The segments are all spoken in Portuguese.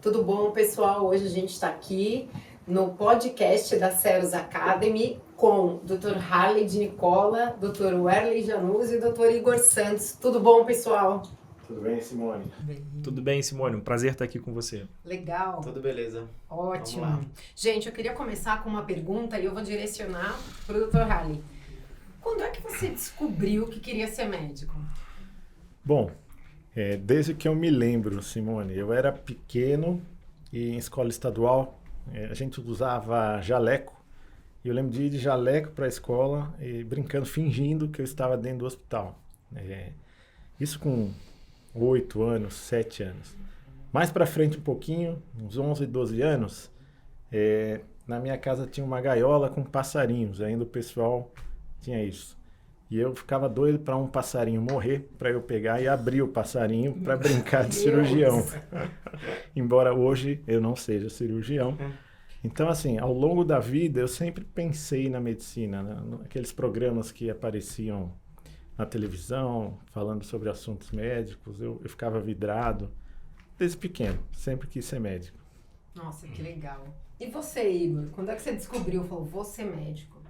Tudo bom, pessoal? Hoje a gente está aqui no podcast da Ceros Academy com o Dr. Harley de Nicola, Dr. Werley Januzzi e Dr. Igor Santos. Tudo bom, pessoal? Tudo bem, Simone? Tudo bem, Simone? Um prazer estar aqui com você. Legal. Tudo beleza. Ótimo. Gente, eu queria começar com uma pergunta e eu vou direcionar para o Dr. Harley. Quando é que você descobriu que queria ser médico? Bom, desde que eu me lembro, Simone, eu era pequeno e em escola estadual a gente usava jaleco. E eu lembro de ir de jaleco para a escola e brincando, fingindo que eu estava dentro do hospital. Isso com 8 anos, 7 anos. Mais para frente um pouquinho, uns 11, 12 anos, na minha casa tinha uma gaiola com passarinhos, ainda o pessoal tinha isso. E eu ficava doido para um passarinho morrer, para eu pegar e abrir o passarinho para brincar de cirurgião. Embora hoje eu não seja cirurgião. Então, assim, ao longo da vida eu sempre pensei na medicina, né? Aqueles programas que apareciam na televisão, falando sobre assuntos médicos, eu ficava vidrado. Desde pequeno, sempre quis ser médico. Nossa, que legal. E você, Igor? Quando é que você descobriu, falou, vou ser médico?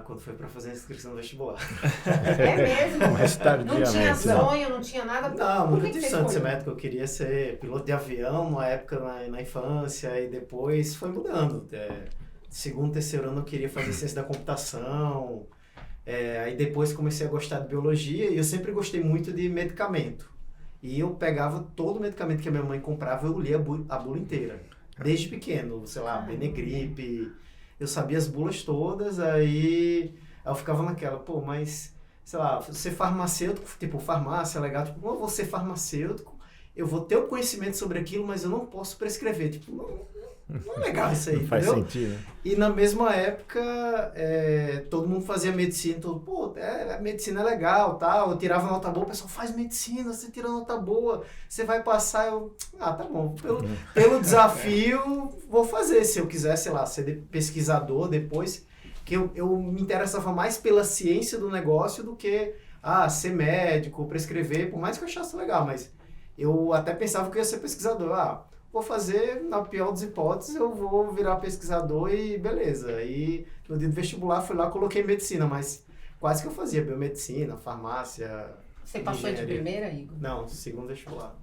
Quando foi pra fazer a inscrição no vestibular. É mesmo? Mais tardiamente. Não tinha sonho, não tinha nada? Não, Por nunca que tive você sonho de ser escolheu? médico. Eu queria ser piloto de avião, uma época na infância, e depois foi mudando. Segundo, terceiro ano eu queria fazer ciência da computação. Aí depois comecei a gostar de biologia e eu sempre gostei muito de medicamento. E eu pegava todo o medicamento que a minha mãe comprava, eu lia a bula inteira. Desde pequeno, sei lá, Benegripe. Eu sabia as bulas todas, aí eu ficava naquela, mas, sei lá, ser farmacêutico, tipo, farmácia é legal, tipo, eu vou ser farmacêutico, eu vou ter o conhecimento sobre aquilo, mas eu não posso prescrever, tipo, não é legal isso aí, Não faz entendeu? sentido. E na mesma época, todo mundo fazia medicina, a medicina é legal, tal, eu tirava nota boa, o pessoal faz medicina, você tira nota boa, você vai passar, tá bom, pelo desafio, vou fazer, se eu quiser, sei lá, ser pesquisador depois, que eu me interessava mais pela ciência do negócio do que, ser médico, prescrever, por mais que eu achasse legal, mas eu até pensava que eu ia ser pesquisador, vou fazer, na pior das hipóteses, eu vou virar pesquisador e beleza. Aí, no dia do vestibular, fui lá, coloquei medicina, mas quase que eu fazia biomedicina, farmácia, Você passou de engenharia. primeira, Igor? Não, segundo vestibular.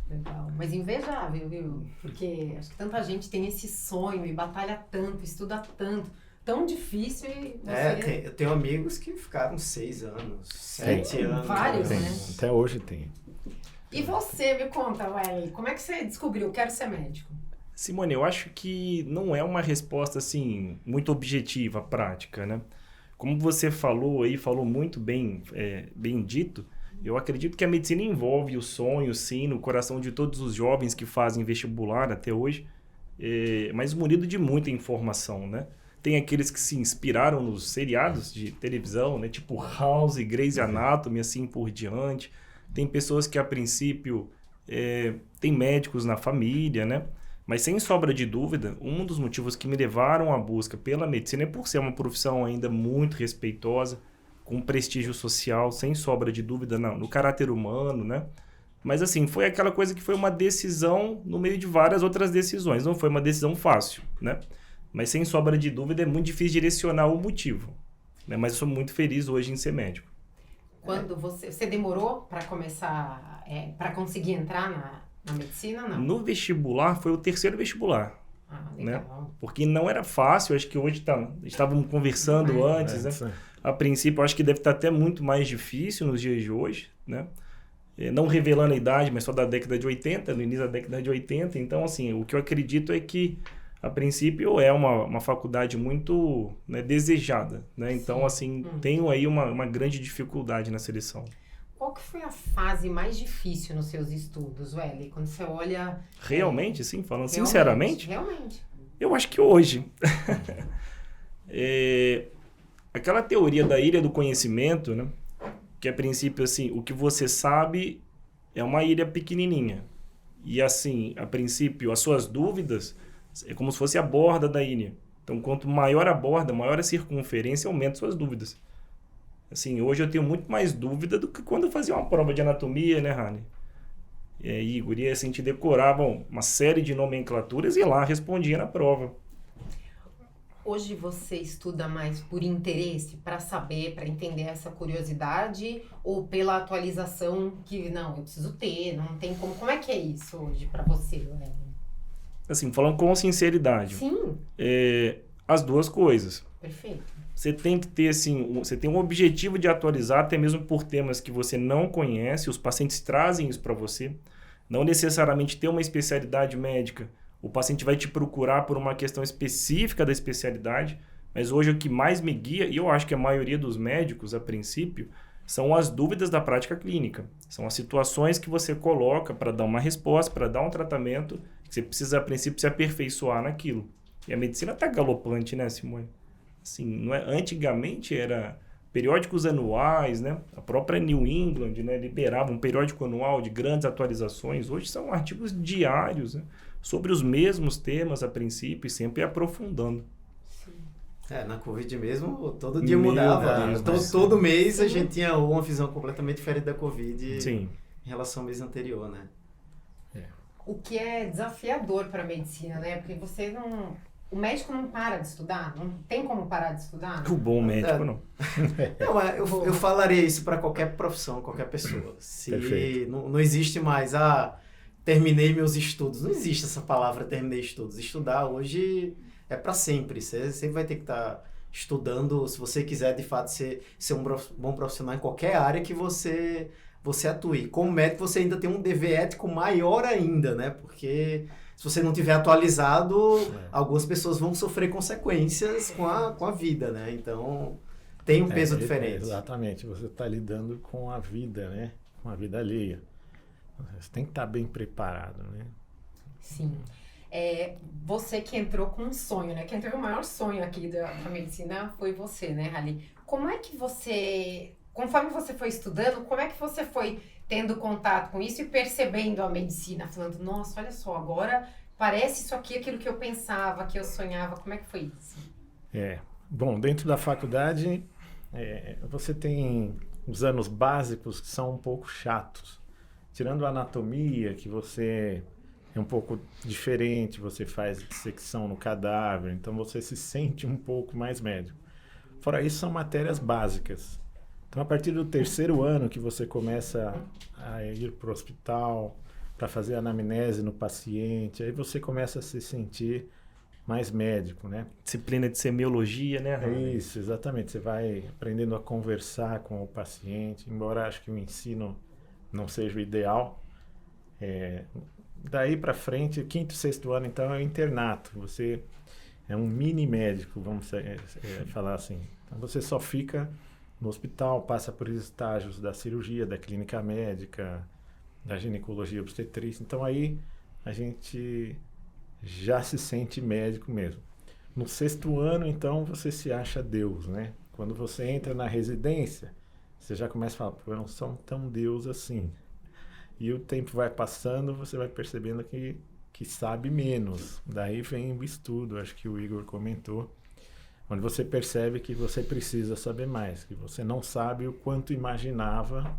Legal. Mas invejável, viu? Porque acho que tanta gente tem esse sonho e batalha tanto, estuda tanto, tão difícil e você... Eu tenho amigos que ficaram 6 anos, 7 anos. vários, Tem, né? até hoje tem. E você, me conta, Welly, como é que você descobriu, quero ser médico? Simone, eu acho que não é uma resposta, assim, muito objetiva, prática, né? Como você falou aí, falou muito bem, bem dito, eu acredito que a medicina envolve o sonho, sim, no coração de todos os jovens que fazem vestibular até hoje, mas munido de muita informação, né? Tem aqueles que se inspiraram nos seriados de televisão, né? Tipo House, Grey's Anatomy, assim por diante. Tem pessoas que, a princípio, tem médicos na família, né? Mas, sem sobra de dúvida, um dos motivos que me levaram à busca pela medicina é por ser uma profissão ainda muito respeitosa, com prestígio social, sem sobra de dúvida, no caráter humano, né? Mas, assim, foi aquela coisa que foi uma decisão no meio de várias outras decisões. Não foi uma decisão fácil, né? Mas, sem sobra de dúvida, é muito difícil direcionar o motivo, né? Mas eu sou muito feliz hoje em ser médico. Quando você demorou para começar, para conseguir entrar na medicina, não? No vestibular, foi o terceiro vestibular, né? Legal. Porque não era fácil, acho que hoje estávamos conversando antes, né? A princípio, acho que deve estar até muito mais difícil nos dias de hoje, né? Não revelando a idade, mas só da década de 80, no início da década de 80. Então, assim, o que eu acredito é que, a princípio, é uma faculdade muito, né, desejada, né? Então, assim, tenho aí uma grande dificuldade na seleção. Qual que foi a fase mais difícil nos seus estudos, Welly? Quando você olha... Realmente, sim, falando sinceramente, Realmente. eu acho que hoje. Aquela teoria da ilha do conhecimento, né? Que, a princípio, assim, o que você sabe é uma ilha pequenininha. E, assim, a princípio, as suas dúvidas é como se fosse a borda da ilha. Então, quanto maior a borda, maior a circunferência, aumenta suas dúvidas. Assim, hoje eu tenho muito mais dúvida do que quando eu fazia uma prova de anatomia, né, Rani? Igor, e assim, a gente decorava uma série de nomenclaturas e lá respondia na prova. Hoje você estuda mais por interesse, para saber, para entender essa curiosidade, ou pela atualização que, não, eu preciso ter, não tem como. Como é que é isso hoje para você, Léo? Assim, falando com sinceridade. Sim. As duas coisas. Perfeito. Você tem que ter, assim, você tem um objetivo de atualizar, até mesmo por temas que você não conhece, os pacientes trazem isso para você. Não necessariamente ter uma especialidade médica. O paciente vai te procurar por uma questão específica da especialidade, mas hoje o que mais me guia, e eu acho que a maioria dos médicos, a princípio, são as dúvidas da prática clínica. São as situações que você coloca para dar uma resposta, para dar um tratamento, que você precisa, a princípio, se aperfeiçoar naquilo. E a medicina está galopante, né, Simone? Assim, não é? Antigamente era periódicos anuais, né? A própria New England, né, liberava um periódico anual de grandes atualizações. Hoje são artigos diários, né, sobre os mesmos temas a princípio e sempre aprofundando. Na Covid mesmo, todo dia mudava. Todo mês a gente tinha uma visão completamente diferente da Covid. Sim. Em relação ao mês anterior, né? O que é desafiador para a medicina, né? Porque o médico não para de estudar, não tem como parar de estudar. O bom médico não. Não, eu falaria isso para qualquer profissão, qualquer pessoa. Se não existe mais, terminei meus estudos. Não existe essa palavra, terminei estudos. Estudar hoje é para sempre. Você sempre vai ter que estar estudando, se você quiser de fato ser um bom profissional em qualquer área que você atue. Como médico, você ainda tem um dever ético maior ainda, né? Porque se você não tiver atualizado, algumas pessoas vão sofrer consequências com a vida, né? Então, tem um peso diferente. Exatamente. Você está lidando com a vida, né? Com a vida alheia. Você tem que estar bem preparado, né? Sim. Você que entrou com um sonho, né? Quem teve o maior sonho aqui da medicina foi você, né, Rally? Como é que você... Conforme você foi estudando, como é que você foi tendo contato com isso e percebendo a medicina? Falando, nossa, olha só, agora parece isso aqui, aquilo que eu pensava, que eu sonhava. Como é que foi isso? Bom, dentro da faculdade, você tem os anos básicos que são um pouco chatos. Tirando a anatomia, que você é um pouco diferente, você faz dissecção no cadáver, então você se sente um pouco mais médico. Fora isso, são matérias básicas. Então, a partir do terceiro ano que você começa a ir para o hospital, para fazer anamnese no paciente, aí você começa a se sentir mais médico, né? Disciplina de semiologia, né? Isso, exatamente. Você vai aprendendo a conversar com o paciente, embora acho que o ensino não seja o ideal. Daí para frente, quinto e sexto ano, então, é o internato. Você é um mini médico, vamos falar assim. Então, você só fica no hospital, passa por estágios da cirurgia, da clínica médica, da ginecologia obstetrícia. Então aí a gente já se sente médico mesmo. No sexto ano, então, você se acha Deus, né? Quando você entra na residência, você já começa a falar, pô, eu não sou tão Deus assim. E o tempo vai passando, você vai percebendo que sabe menos. Daí vem o estudo, acho que o Igor comentou, onde você percebe que você precisa saber mais, que você não sabe o quanto imaginava.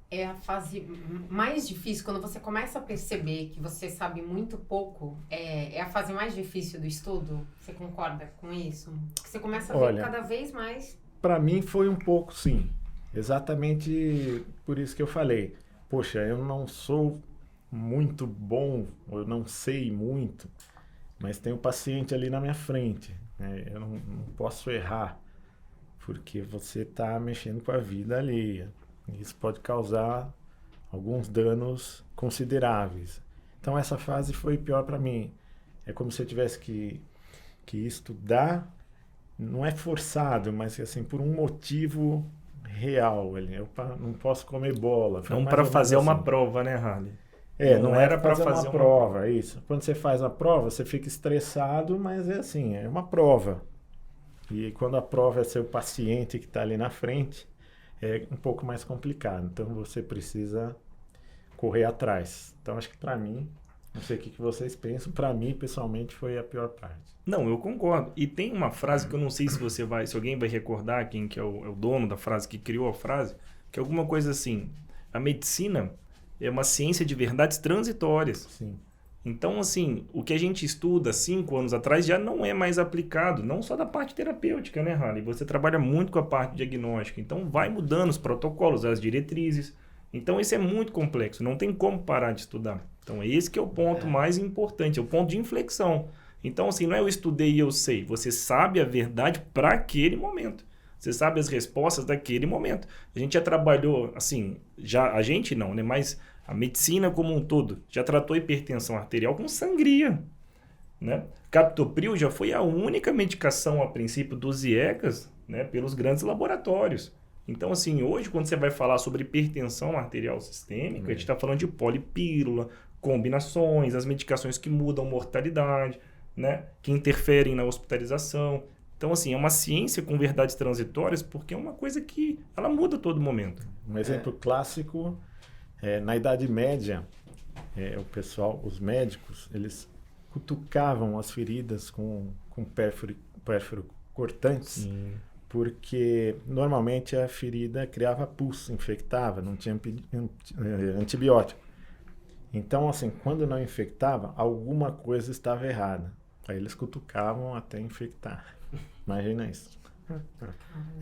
É a fase mais difícil, quando você começa a perceber que você sabe muito pouco, é a fase mais difícil do estudo? Você concorda com isso? Que você começa a ver cada vez mais... Para mim foi um pouco, sim. Exatamente por isso que eu falei. Poxa, eu não sou muito bom, eu não sei muito, mas tem um paciente ali na minha frente. Eu não posso errar, porque você está mexendo com a vida alheia. Isso pode causar alguns danos consideráveis. Então essa fase foi pior para mim. É como se eu tivesse que estudar, não é forçado, mas assim, por um motivo real. Eu não posso comer bola. Não para fazer uma prova, né, Rally? Não era para fazer uma prova, isso. Quando você faz a prova, você fica estressado, mas é assim, é uma prova. E quando a prova é seu paciente que está ali na frente, é um pouco mais complicado. Então você precisa correr atrás. Então acho que para mim, não sei o que vocês pensam, para mim pessoalmente foi a pior parte. Não, eu concordo. E tem uma frase que eu não sei se alguém vai recordar, quem que é o dono da frase, que criou a frase, que é alguma coisa assim, a medicina é uma ciência de verdades transitórias. Sim. Então, assim, o que a gente estuda 5 anos atrás já não é mais aplicado, não só da parte terapêutica, né, Harley? Você trabalha muito com a parte diagnóstica, então vai mudando os protocolos, as diretrizes. Então, isso é muito complexo, não tem como parar de estudar. Então, esse que é o ponto mais importante, é o ponto de inflexão. Então, assim, não é eu estudei e eu sei, você sabe a verdade para aquele momento. Você sabe as respostas daquele momento. A gente já trabalhou, assim, a gente não, né, mas a medicina como um todo já tratou hipertensão arterial com sangria, né? Captopril já foi a única medicação, a princípio, dos IECAs, né, pelos grandes laboratórios. Então, assim, hoje, quando você vai falar sobre hipertensão arterial sistêmica, a gente está falando de polipílula, combinações, as medicações que mudam mortalidade, né, que interferem na hospitalização. Então, assim, é uma ciência com verdades transitórias, porque é uma coisa que ela muda a todo momento. Um exemplo clássico... na Idade Média, o pessoal, os médicos, eles cutucavam as feridas com pérfuro cortantes, porque normalmente a ferida criava pus, infectava, não tinha antibiótico. Então, assim, quando não infectava, alguma coisa estava errada. Aí eles cutucavam até infectar. Imagina isso.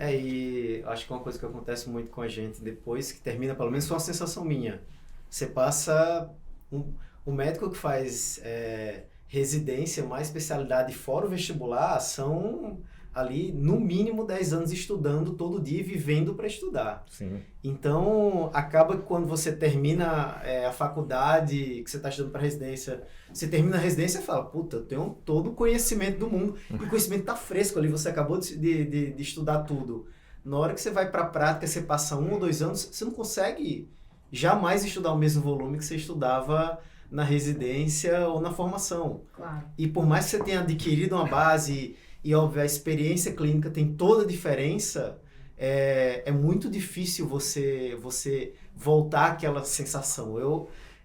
E acho que uma coisa que acontece muito com a gente depois que termina, pelo menos foi uma sensação minha. Você passa... O médico que faz residência, mais especialidade fora o vestibular, são ali no mínimo 10 anos estudando todo dia e vivendo para estudar. Sim. Então, acaba que quando você termina a faculdade, que você está estudando para residência, você termina a residência e fala, puta, eu tenho todo o conhecimento do mundo. E o conhecimento está fresco ali, você acabou de estudar tudo. Na hora que você vai para a prática, você passa 1 ou 2 anos, você não consegue jamais estudar o mesmo volume que você estudava na residência ou na formação. Claro. E por mais que você tenha adquirido uma base e, óbvio, a experiência clínica tem toda a diferença, é muito difícil você voltar àquela sensação.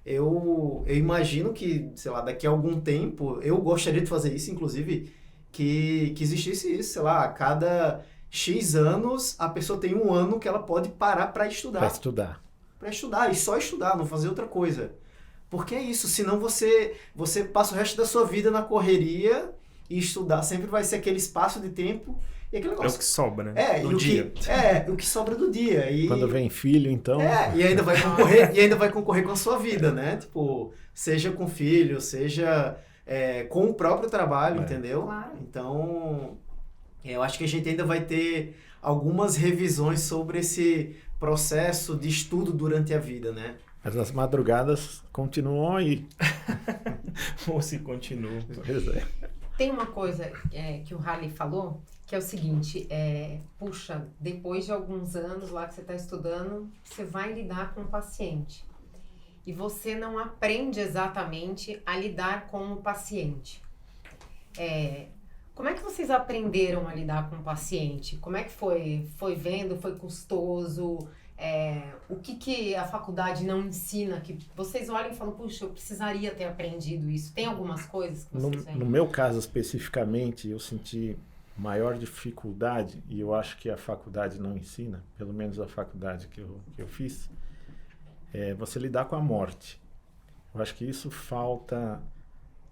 Eu imagino que, sei lá, daqui a algum tempo, eu gostaria de fazer isso, inclusive, que existisse isso, sei lá, a cada X anos, a pessoa tem 1 ano que ela pode parar para estudar. Para estudar, e só estudar, não fazer outra coisa. Porque é isso, senão você passa o resto da sua vida na correria e estudar sempre vai ser aquele espaço de tempo e aquele negócio. É o que sobra, né? O que sobra do dia. E, quando vem filho, então... e ainda vai concorrer com a sua vida, né? Tipo, seja com filho, seja com o próprio trabalho, entendeu? Claro. Então, eu acho que a gente ainda vai ter algumas revisões sobre esse processo de estudo durante a vida, né? Mas as madrugadas continuam aí. Ou se continua. Pois é. Tem uma coisa que o Harley falou, que é o seguinte, puxa, depois de alguns anos lá que você está estudando, você vai lidar com o paciente. E você não aprende exatamente a lidar com o paciente. Como é que vocês aprenderam a lidar com o paciente? Como é que foi? Foi vendo? Foi custoso? O que a faculdade não ensina? Que vocês olham e falam, puxa, eu precisaria ter aprendido isso. Tem algumas coisas que vocês No meu caso especificamente, eu senti maior dificuldade, e eu acho que a faculdade não ensina, pelo menos a faculdade que eu fiz, você lidar com a morte. Eu acho que isso falta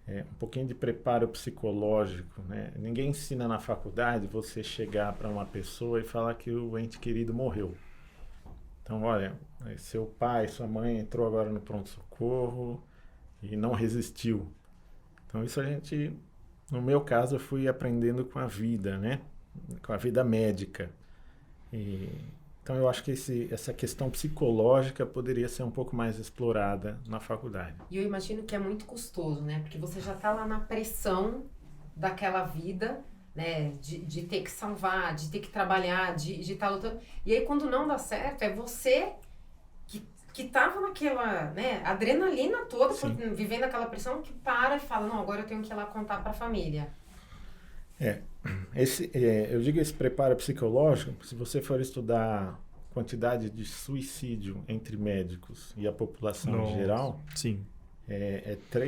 um pouquinho de preparo psicológico, né? Ninguém ensina na faculdade você chegar para uma pessoa e falar que o ente querido morreu. Então, olha, seu pai, sua mãe entrou agora no pronto-socorro e não resistiu. Então, isso a gente, no meu caso, eu fui aprendendo com a vida, né? Com a vida médica. Então, eu acho que essa questão psicológica poderia ser um pouco mais explorada na faculdade. E eu imagino que é muito custoso, né? Porque você já está lá na pressão daquela vida, né, de ter que salvar, de ter que trabalhar, de estar lutando. E aí, quando não dá certo, é você que tava naquela, né, adrenalina toda, vivendo aquela pressão, que para e fala, não, agora eu tenho que ir lá contar para a família. Eu digo esse preparo psicológico, se você for estudar quantidade de suicídio entre médicos e a população em geral, sim.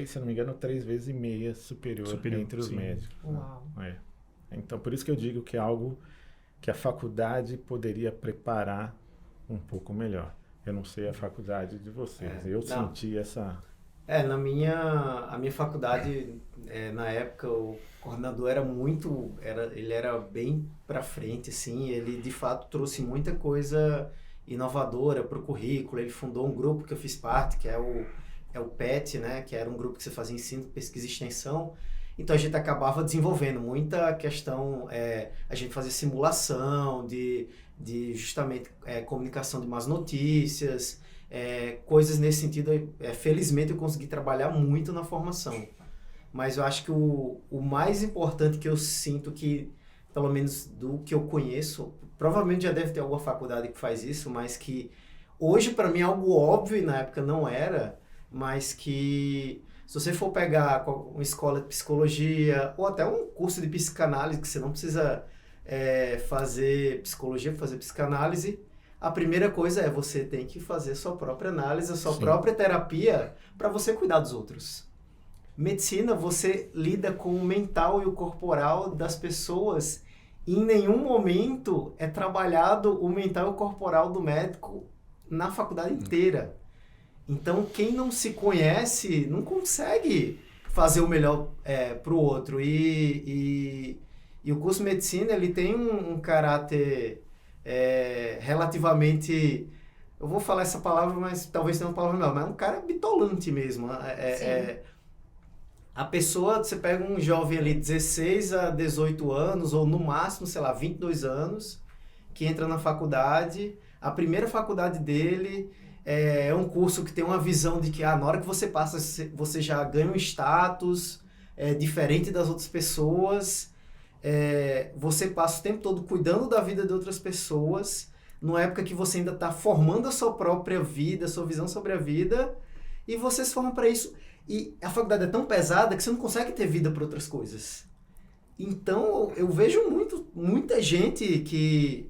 se não me engano, 3,5 vezes superior entre os médicos. Uau. Então, por isso que eu digo que é algo que a faculdade poderia preparar um pouco melhor. Eu não sei a faculdade de vocês. Eu não. senti essa... A minha faculdade, na época, o coordenador ele era bem para frente, assim, ele de fato trouxe muita coisa inovadora para o currículo. Ele fundou um grupo que eu fiz parte, que é o PET, né, que era um grupo que você fazia ensino, pesquisa e extensão. Então a gente acabava desenvolvendo muita questão, a gente fazia simulação de justamente comunicação de más notícias, coisas nesse sentido. Felizmente eu consegui trabalhar muito na formação. Mas eu acho que o mais importante que eu sinto que, pelo menos do que eu conheço, provavelmente já deve ter alguma faculdade que faz isso, mas que hoje para mim é algo óbvio e na época não era, mas que se você for pegar uma escola de psicologia ou até um curso de psicanálise, que você não precisa fazer psicologia para fazer psicanálise, a primeira coisa é você tem que fazer a sua própria análise, a sua própria terapia para você cuidar dos outros. Medicina, você lida com o mental e o corporal das pessoas e em nenhum momento é trabalhado o mental e o corporal do médico na faculdade inteira. Então, quem não se conhece não consegue fazer o melhor para o outro. E o curso de medicina, ele tem um caráter relativamente... Eu vou falar essa palavra, mas talvez tenha uma palavra melhor. Mas é um cara bitolante mesmo. A pessoa, você pega um jovem ali, 16 a 18 anos, ou no máximo, sei lá, 22 anos, que entra na faculdade. A primeira faculdade dele... É um curso que tem uma visão de que na hora que você passa, você já ganha um status diferente das outras pessoas. Você passa o tempo todo cuidando da vida de outras pessoas, numa época que você ainda está formando a sua própria vida, a sua visão sobre a vida, e você se forma para isso. E a faculdade é tão pesada que você não consegue ter vida para outras coisas. Então, eu vejo muita gente que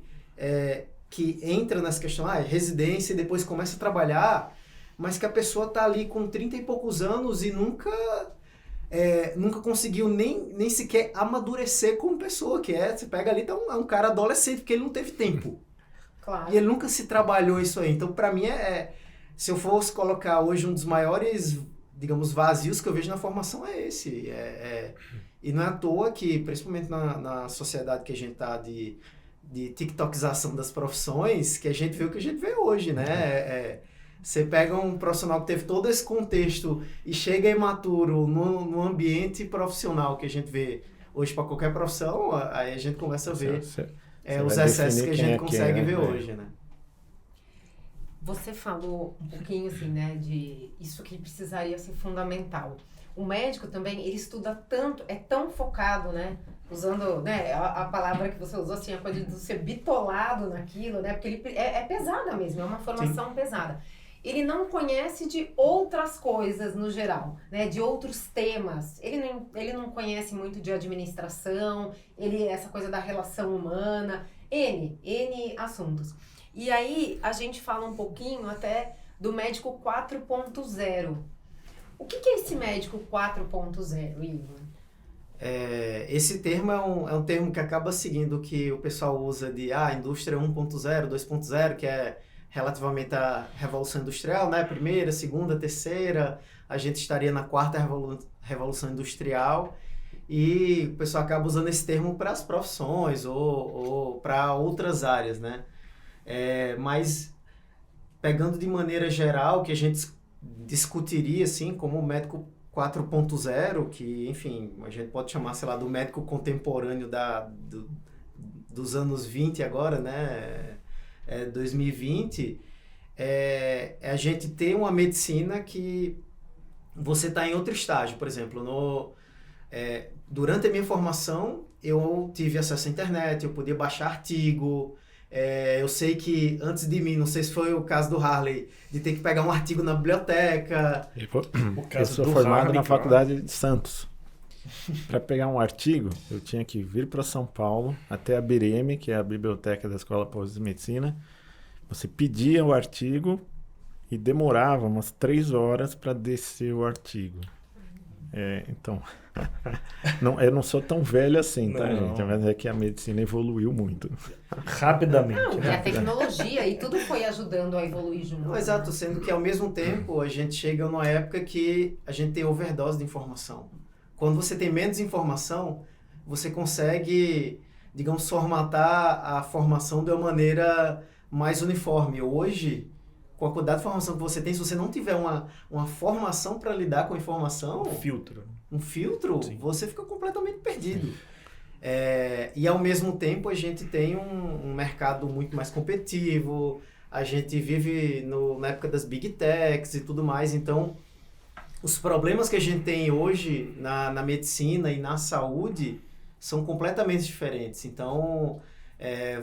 entra nessa questão, residência e depois começa a trabalhar, mas que a pessoa está ali com 30 e poucos anos e nunca conseguiu nem sequer amadurecer como pessoa, você pega ali, então é um cara adolescente, porque ele não teve tempo. Claro. E ele nunca se trabalhou isso aí. Então, para mim, se eu fosse colocar hoje um dos maiores, digamos, vazios que eu vejo na formação é esse. E não é à toa que, principalmente na sociedade que a gente está de tiktokização das profissões, que a gente vê o que a gente vê hoje, né? Você pega um profissional que teve todo esse contexto e chega imaturo no ambiente profissional que a gente vê hoje para qualquer profissão, aí a gente começa a ver os excessos que a gente consegue ver hoje, né? Você falou um pouquinho assim, né, de isso que precisaria ser fundamental. O médico também, ele estuda tanto, é tão focado, né? Usando, né, a palavra que você usou, assim, a coisa de ser bitolado naquilo, né? Porque ele é pesada mesmo, é uma formação pesada. Ele não conhece de outras coisas no geral, né? De outros temas. Ele não conhece muito de administração, essa coisa da relação humana, N assuntos. E aí, a gente fala um pouquinho até do médico 4.0. O que é esse médico 4.0, Igor? Esse termo é um termo que acaba seguindo o que o pessoal usa de indústria 1.0, 2.0, que é relativamente à Revolução Industrial, né? Primeira, segunda, terceira, a gente estaria na quarta Revolução Industrial, e o pessoal acaba usando esse termo para as profissões ou para outras áreas, né? Mas, pegando de maneira geral, que a gente discutiria, assim, como o médico 4.0, que, enfim, a gente pode chamar, sei lá, do médico contemporâneo dos anos 20 agora, né? 2020, a gente ter uma medicina que você está em outro estágio. Por exemplo, durante a minha formação, eu tive acesso à internet, eu podia baixar artigo. Eu sei que antes de mim, não sei se foi o caso do Harley, de ter que pegar um artigo na biblioteca. Eu sou formado na Faculdade de Santos. Para pegar um artigo, eu tinha que vir para São Paulo, até a BIREME, que é a Biblioteca da Escola Paulista de Medicina. Você pedia o artigo e demorava umas 3 horas para descer o artigo. Então, eu não sou tão velho assim, tá, Não. gente? Mas é que a medicina evoluiu muito. Rapidamente, Não, e né? a tecnologia e tudo foi ajudando a evoluir junto. Não, exato, sendo que ao mesmo tempo a gente chega numa época que a gente tem overdose de informação. Quando você tem menos informação, você consegue, digamos, formatar a formação de uma maneira mais uniforme. Hoje, com a quantidade de informação que você tem, se você não tiver uma formação para lidar com a informação, Filtro. um filtro, Sim. você fica completamente perdido. E ao mesmo tempo a gente tem um mercado muito mais competitivo, a gente vive na época das Big Techs e tudo mais, então os problemas que a gente tem hoje na medicina e na saúde são completamente diferentes. Então,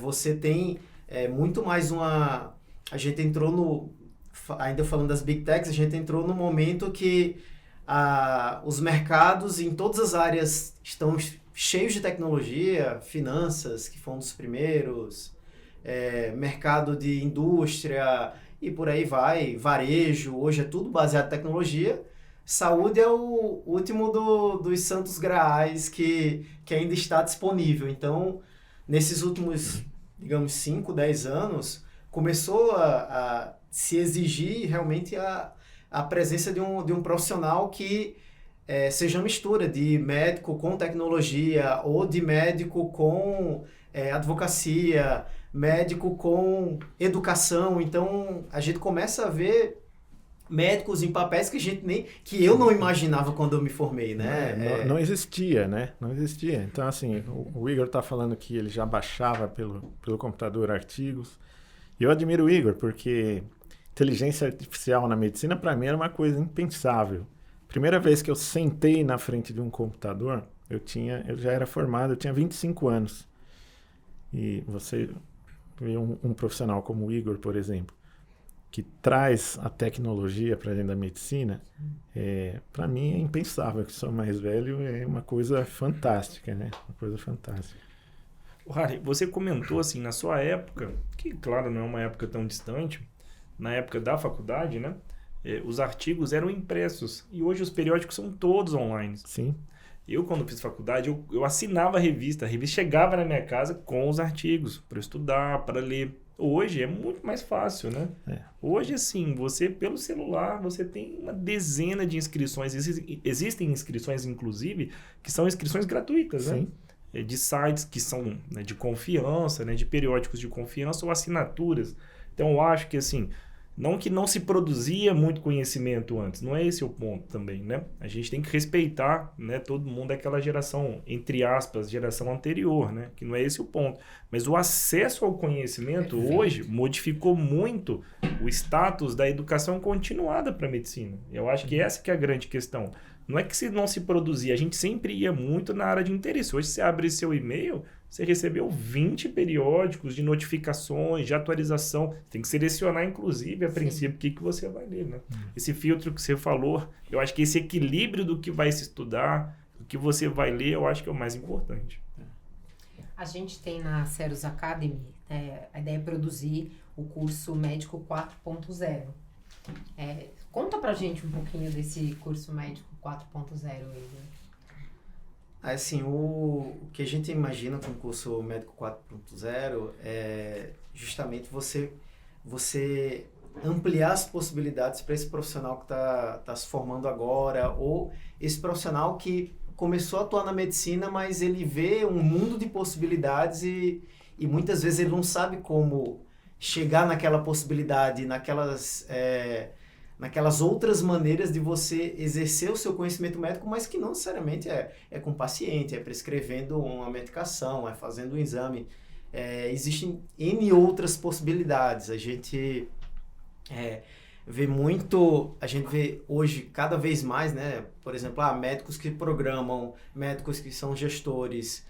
você tem muito mais a gente entrou ainda falando das Big Techs, a gente entrou no momento que os mercados em todas as áreas estão cheios de tecnologia, finanças, que foi um dos primeiros, mercado de indústria e por aí vai, varejo, hoje é tudo baseado em tecnologia. Saúde é o último dos santos graais que ainda está disponível. Então, nesses últimos, digamos, 5, 10 anos, começou a se exigir realmente a presença de um profissional que seja uma mistura de médico com tecnologia ou de médico com advocacia, médico com educação. Então, a gente começa a ver médicos em papéis que eu não imaginava quando eu me formei, né? Não existia, né? Não existia. Então, assim, o Igor está falando que ele já baixava pelo computador artigos. E eu admiro o Igor, porque inteligência artificial na medicina, para mim, era uma coisa impensável. Primeira vez que eu sentei na frente de um computador, eu já era formado, eu tinha 25 anos. E você vê um profissional como o Igor, por exemplo, que traz a tecnologia para dentro da medicina, para mim é impensável, que sou mais velho, é uma coisa fantástica, né? Uma coisa fantástica. Harry, você comentou assim, na sua época, que claro não é uma época tão distante, na época da faculdade, né? Os artigos eram impressos e hoje os periódicos são todos online. Sim. Eu, quando fiz faculdade, eu assinava a revista chegava na minha casa com os artigos para estudar, para ler. Hoje é muito mais fácil, né? Hoje, assim, você, pelo celular, você tem uma dezena de inscrições. Existem inscrições, inclusive, que são inscrições gratuitas, né? Sim. De sites que são, né, de confiança, né, de periódicos de confiança ou assinaturas. Então, eu acho que, assim, não que não se produzia muito conhecimento antes, não é esse o ponto também, né? A gente tem que respeitar, né, todo mundo daquela geração, entre aspas, geração anterior, né? Que não é esse o ponto. Mas o acesso ao conhecimento hoje modificou muito o status da educação continuada para a medicina. Eu acho que essa que é a grande questão. Não é que se não se produzia, a gente sempre ia muito na área de interesse. Hoje você abre seu e-mail, você recebeu 20 periódicos de notificações, de atualização. Você tem que selecionar, inclusive, a princípio, o que você vai ler, né? Esse filtro que você falou, eu acho que esse equilíbrio do que vai se estudar, do que você vai ler, eu acho que é o mais importante. A gente tem na Ceros Academy a ideia de produzir o curso Médico 4.0. Conta pra gente um pouquinho desse curso Médico 4.0, Igor. Assim, o que a gente imagina com o curso Médico 4.0 é justamente você ampliar as possibilidades para esse profissional que está se formando agora, ou esse profissional que começou a atuar na medicina, mas ele vê um mundo de possibilidades e muitas vezes ele não sabe como chegar naquela possibilidade, naquelas outras maneiras de você exercer o seu conhecimento médico, mas que não necessariamente é com o paciente, é prescrevendo uma medicação, é fazendo um exame. Existem N outras possibilidades. A gente vê hoje cada vez mais, né? Por exemplo, médicos que programam, médicos que são gestores,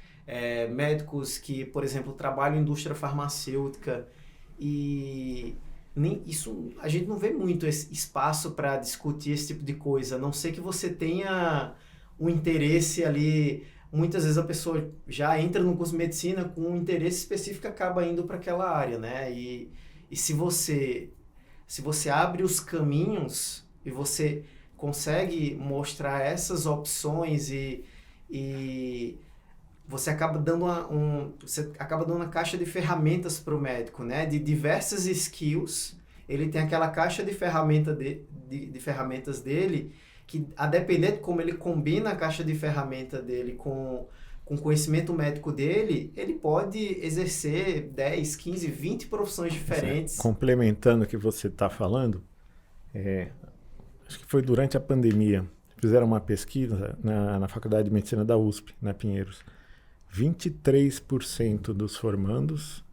médicos que, por exemplo, trabalham em indústria farmacêutica e... a gente não vê muito esse espaço para discutir esse tipo de coisa, a não ser que você tenha um interesse ali. Muitas vezes a pessoa já entra no curso de medicina com um interesse específico e acaba indo para aquela área, né? E se você abre os caminhos e você consegue mostrar essas opções e você acaba dando uma caixa de ferramentas para o médico, né? De diversas skills. Ele tem aquela caixa de ferramentas dele que, a depender de como ele combina a caixa de ferramenta dele com o conhecimento médico dele, ele pode exercer 10, 15, 20 profissões diferentes. Complementando o que você está falando, acho que foi durante a pandemia, fizeram uma pesquisa na Faculdade de Medicina da USP, na Pinheiros. 23% dos formandos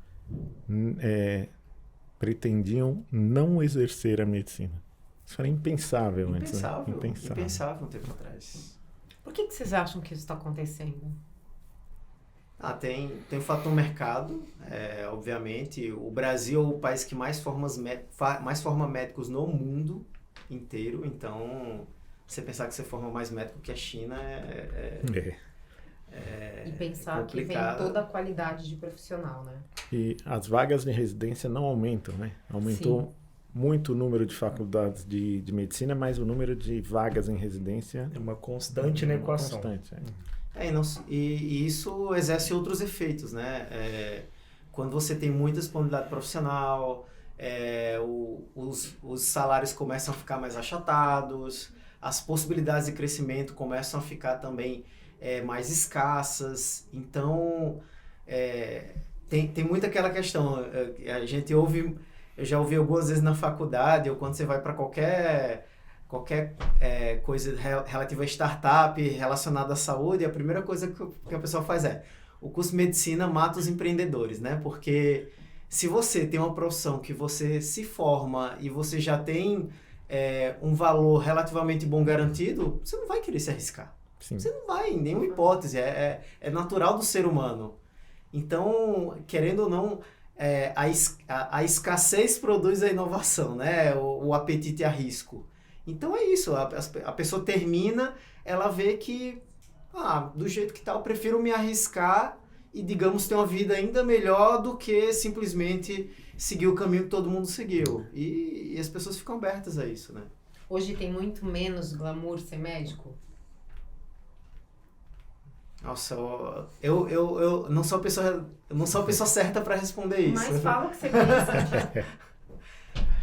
pretendiam não exercer a medicina. Isso era impensável antes. Né? Impensável um tempo atrás. Por que vocês acham que isso está acontecendo? Tem o fator mercado, obviamente. O Brasil é o país que mais forma médicos no mundo inteiro. Então, você pensar que você forma mais médico que a China e pensar complicado. Que vem toda a qualidade de profissional, né? E as vagas de residência não aumentam, né? Aumentou muito o número de faculdades de medicina, mas o número de vagas em residência... É uma constante na equação. E isso exerce outros efeitos, né? Quando você tem muita disponibilidade profissional, os salários começam a ficar mais achatados, as possibilidades de crescimento começam a ficar também mais escassas. Então, tem muito aquela questão, eu já ouvi algumas vezes na faculdade, ou quando você vai para qualquer coisa relativa a startup relacionada à saúde, a primeira coisa que a pessoa faz o curso de medicina mata os empreendedores, né? Porque se você tem uma profissão que você se forma e você já tem um valor relativamente bom garantido, você não vai querer se arriscar. Sim. Você não vai, em nenhuma hipótese. É natural do ser humano. Então, querendo ou não, a escassez produz a inovação, né? O apetite a risco. Então é isso, a pessoa termina, ela vê que, do jeito que tá, eu prefiro me arriscar e, digamos, ter uma vida ainda melhor do que simplesmente seguir o caminho que todo mundo seguiu. E as pessoas ficam abertas a isso, né? Hoje tem muito menos glamour ser médico? Nossa, eu não sou a pessoa certa para responder isso. Mas fala o que você pensa.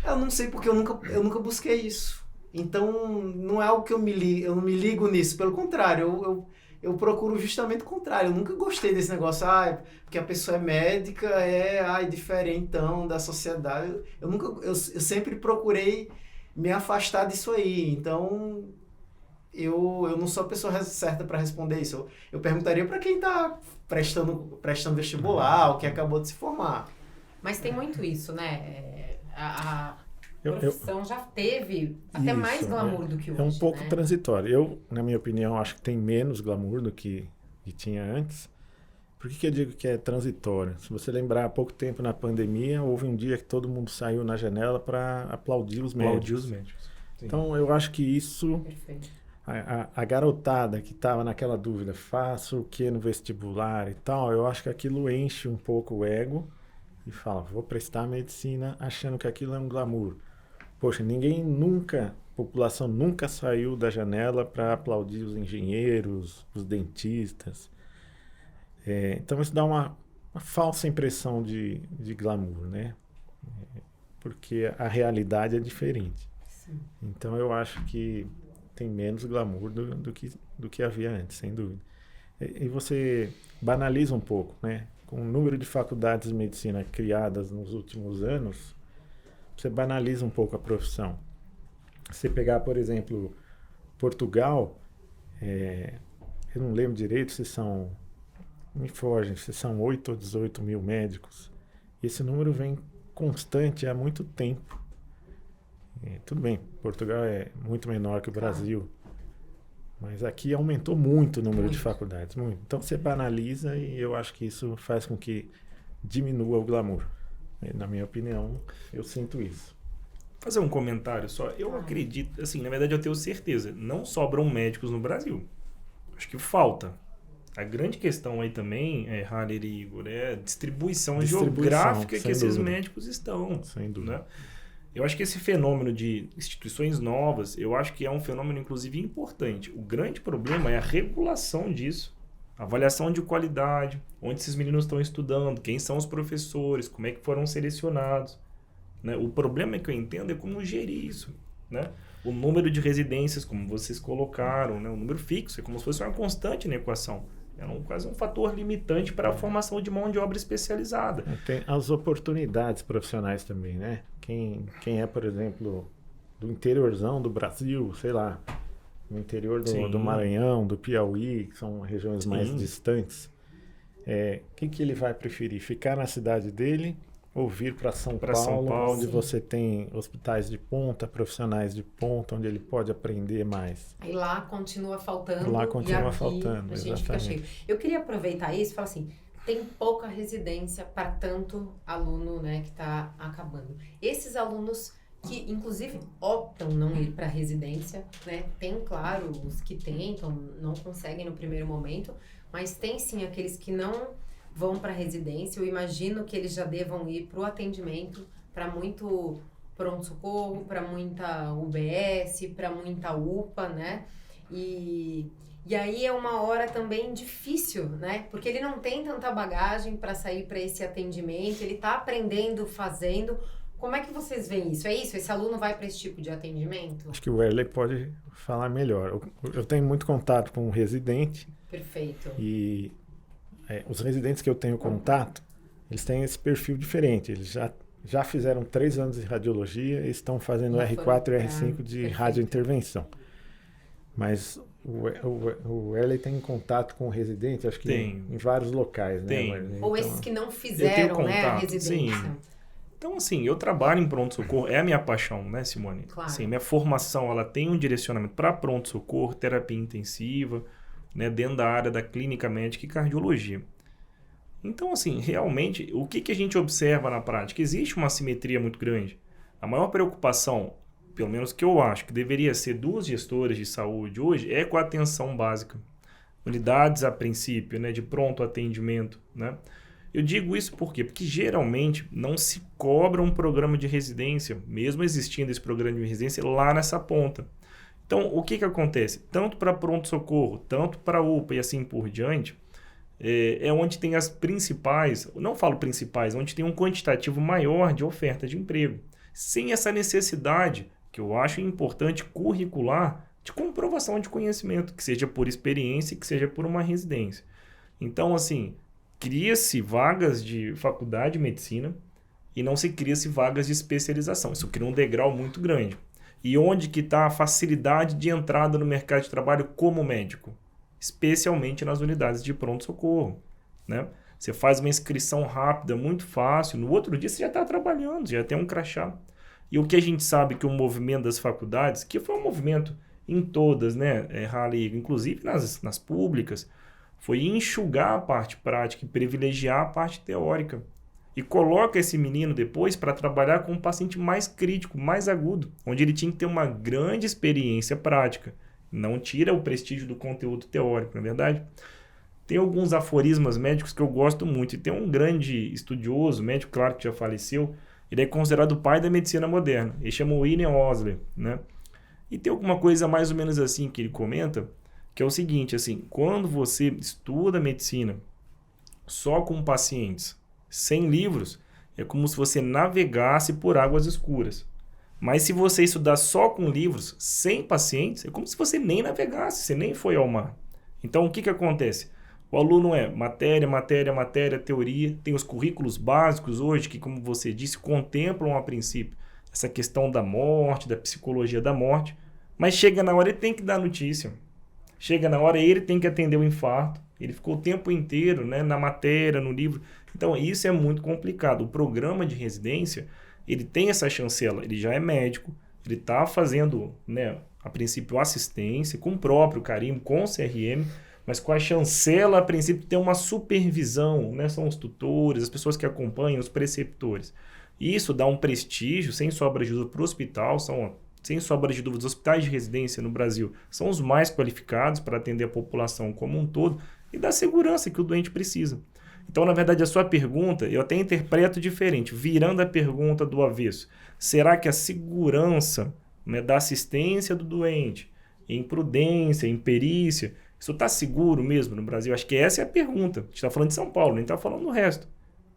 Eu não sei porque eu nunca busquei isso. Então, não é algo que eu não me ligo nisso. Pelo contrário, eu procuro justamente o contrário. Eu nunca gostei desse negócio, porque a pessoa é médica, diferentão da sociedade. Eu sempre procurei me afastar disso aí. Então, eu não sou a pessoa certa para responder isso. Eu perguntaria para quem está prestando vestibular, ou que acabou de se formar. Mas tem muito isso, né? A profissão já teve até mais glamour do que hoje. É um pouco né? transitório. Eu, na minha opinião, acho que tem menos glamour do que tinha antes. Por que eu digo que é transitório? Se você lembrar, há pouco tempo na pandemia, houve um dia que todo mundo saiu na janela para aplaudir os médicos. Sim. Então, eu acho que isso... Perfeito. A garotada que estava naquela dúvida, faço o que no vestibular e tal, eu acho que aquilo enche um pouco o ego e fala, vou prestar medicina achando que aquilo é um glamour. Poxa, a população nunca saiu da janela para aplaudir os engenheiros, os dentistas. Então isso dá uma falsa impressão de glamour, né? Porque a realidade é diferente. Sim. Então eu acho que tem menos glamour do que havia antes, sem dúvida. E você banaliza um pouco, né? Com o número de faculdades de medicina criadas nos últimos anos, você banaliza um pouco a profissão. Se pegar, por exemplo, Portugal, eu não lembro direito se são 8 ou 18 mil médicos. E esse número vem constante há muito tempo. Tudo bem, Portugal é muito menor que o Brasil, mas aqui aumentou muito o número de faculdades. Muito. Então você banaliza e eu acho que isso faz com que diminua o glamour. Na minha opinião, eu sinto isso. Fazer um comentário só. Eu acredito, assim, na verdade eu tenho certeza, não sobram médicos no Brasil. Acho que falta. A grande questão aí também, Haller e Igor, é a distribuição geográfica que esses médicos estão. Sem dúvida. Né? Eu acho que esse fenômeno de instituições novas, eu acho que é um fenômeno, inclusive, importante. O grande problema é a regulação disso. A avaliação de qualidade, onde esses meninos estão estudando, quem são os professores, como é que foram selecionados. Né? O problema é que eu entendo é como gerir isso. Né? O número de residências, como vocês colocaram, né? O número fixo, é como se fosse uma constante na equação. É quase um fator limitante para a formação de mão de obra especializada. Tem as oportunidades profissionais também, né? Quem é, por exemplo, do interiorzão do Brasil, sei lá, no interior do Maranhão, do Piauí, que são regiões mais distantes, que ele vai preferir? Ficar na cidade dele ou vir para São Paulo, onde você tem hospitais de ponta, profissionais de ponta, onde ele pode aprender mais? Aí lá continua faltando. Lá continua e aqui faltando, a gente fica cheio. Eu queria aproveitar isso e falar assim, tem pouca residência para tanto aluno, né, que está acabando. Esses alunos que, inclusive, optam não ir para residência, né, tem, claro, os que tentam, não conseguem no primeiro momento, mas tem sim aqueles que não vão para residência. Eu imagino que eles já devam ir para o atendimento, para muito pronto-socorro, para muita UBS, para muita UPA, né? E aí é uma hora também difícil, né? Porque ele não tem tanta bagagem para sair para esse atendimento, ele está aprendendo, fazendo. Como é que vocês veem isso? É isso? Esse aluno vai para esse tipo de atendimento? Acho que o Erley pode falar melhor. Eu tenho muito contato com o residente. Perfeito. E os residentes que eu tenho contato, eles têm esse perfil diferente. Eles já fizeram 3 anos de radiologia e estão fazendo R4 e R5 de radiointervenção. Mas o Erley tem contato com o residente, acho que em vários locais, né? Ou esses que não fizeram, né, a residência. Sim. Então, assim, eu trabalho em pronto-socorro, é a minha paixão, né, Simone? Claro. Assim, minha formação, ela tem um direcionamento para pronto-socorro, terapia intensiva, né, dentro da área da clínica médica e cardiologia. Então, assim, realmente, o que a gente observa na prática? Existe uma assimetria muito grande. A maior preocupação, pelo menos que eu acho que deveria ser dos gestores de saúde hoje, é com a atenção básica. Unidades, a princípio, né, de pronto atendimento, né? Eu digo isso por quê? Porque geralmente não se cobra um programa de residência, mesmo existindo esse programa de residência lá nessa ponta. Então, o que acontece? Tanto para pronto-socorro, tanto para UPA e assim por diante, é onde tem as principais, não falo principais, onde tem um quantitativo maior de oferta de emprego. Sem essa necessidade, que eu acho importante, curricular, de comprovação de conhecimento, que seja por experiência, que seja por uma residência. Então, assim, cria-se vagas de faculdade de medicina e não se cria-se vagas de especialização. Isso cria um degrau muito grande. E onde que está a facilidade de entrada no mercado de trabalho como médico? Especialmente nas unidades de pronto-socorro, né? Você faz uma inscrição rápida, muito fácil, no outro dia você já está trabalhando, já tem um crachá. E o que a gente sabe que o movimento das faculdades, que foi um movimento em todas, né, Rally, inclusive nas públicas, foi enxugar a parte prática e privilegiar a parte teórica. E coloca esse menino depois para trabalhar com um paciente mais crítico, mais agudo, onde ele tinha que ter uma grande experiência prática. Não tira o prestígio do conteúdo teórico, não é verdade? Tem alguns aforismas médicos que eu gosto muito. E tem um grande estudioso, médico, claro, que já faleceu, ele é considerado o pai da medicina moderna. Ele chama William Osler, né? E tem alguma coisa mais ou menos assim que ele comenta, que é o seguinte, assim, quando você estuda medicina só com pacientes, sem livros, é como se você navegasse por águas escuras. Mas se você estudar só com livros, sem pacientes, é como se você nem navegasse, você nem foi ao mar. Então, o que acontece? O aluno matéria, teoria, tem os currículos básicos hoje, que, como você disse, contemplam a princípio essa questão da morte, da psicologia da morte, mas chega na hora ele tem que dar notícia. Chega na hora ele tem que atender o infarto. Ele ficou o tempo inteiro, né, na matéria, no livro. Então, isso é muito complicado. O programa de residência, ele tem essa chancela. Ele já é médico, ele está fazendo, né, a princípio, assistência, com o próprio carimbo, com o CRM, mas com a chancela, a princípio, tem uma supervisão, né? São os tutores, as pessoas que acompanham, os preceptores. E isso dá um prestígio, sem sombra de dúvida, para o hospital, sem sombra de dúvida, os hospitais de residência no Brasil são os mais qualificados para atender a população como um todo e dá segurança que o doente precisa. Então, na verdade, a sua pergunta, eu até interpreto diferente, virando a pergunta do avesso. Será que a segurança, né, da assistência do doente, em prudência, em perícia, isso está seguro mesmo no Brasil? Acho que essa é a pergunta. A gente está falando de São Paulo, nem está falando do resto,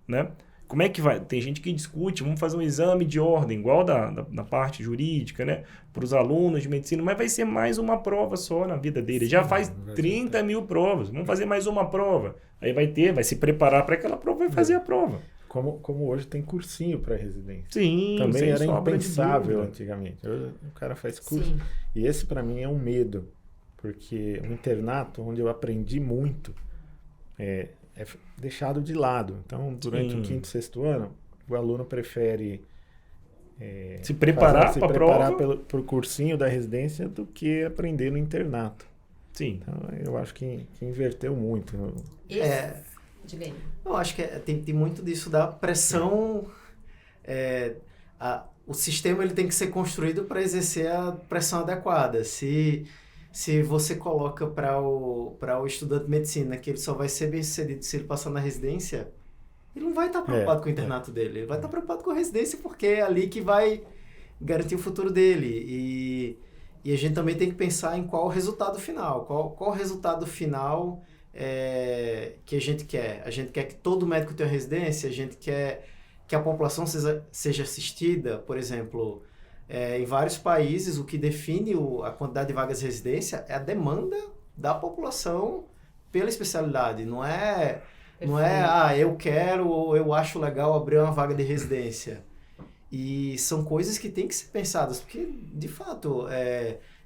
né? Como é que vai? Tem gente que discute, vamos fazer um exame de ordem, igual da parte jurídica, né? Para os alunos de medicina, mas vai ser mais uma prova só na vida dele. Já faz 30 mil provas, vamos fazer mais uma prova. Aí vai se preparar para aquela prova e vai fazer a prova. Como hoje tem cursinho para residência. Sim, também sem era sombra de impensável dúvida. antigamente. Hoje, o cara faz curso. Sim. E esse para mim é um medo, porque o internato, onde eu aprendi muito, é deixado de lado. Então, durante o 5º, 6º ano, o aluno prefere se preparar para a prova para o cursinho da residência do que aprender no internato. Sim. Então, eu acho que inverteu muito. Diga aí. Eu acho que tem muito disso da pressão. O sistema ele tem que ser construído para exercer a pressão adequada. Se você coloca para o estudante de medicina que ele só vai ser bem sucedido se ele passar na residência, ele não vai estar preocupado com o internato dele. Ele vai estar preocupado com a residência porque é ali que vai garantir o futuro dele. E a gente também tem que pensar em qual o resultado final. Qual o resultado final que a gente quer? A gente quer que todo médico tenha residência? A gente quer que a população seja assistida? Por exemplo, em vários países, o que define a quantidade de vagas de residência é a demanda da população pela especialidade. Não é, eu quero ou eu acho legal abrir uma vaga de residência. E são coisas que têm que ser pensadas, porque, de fato,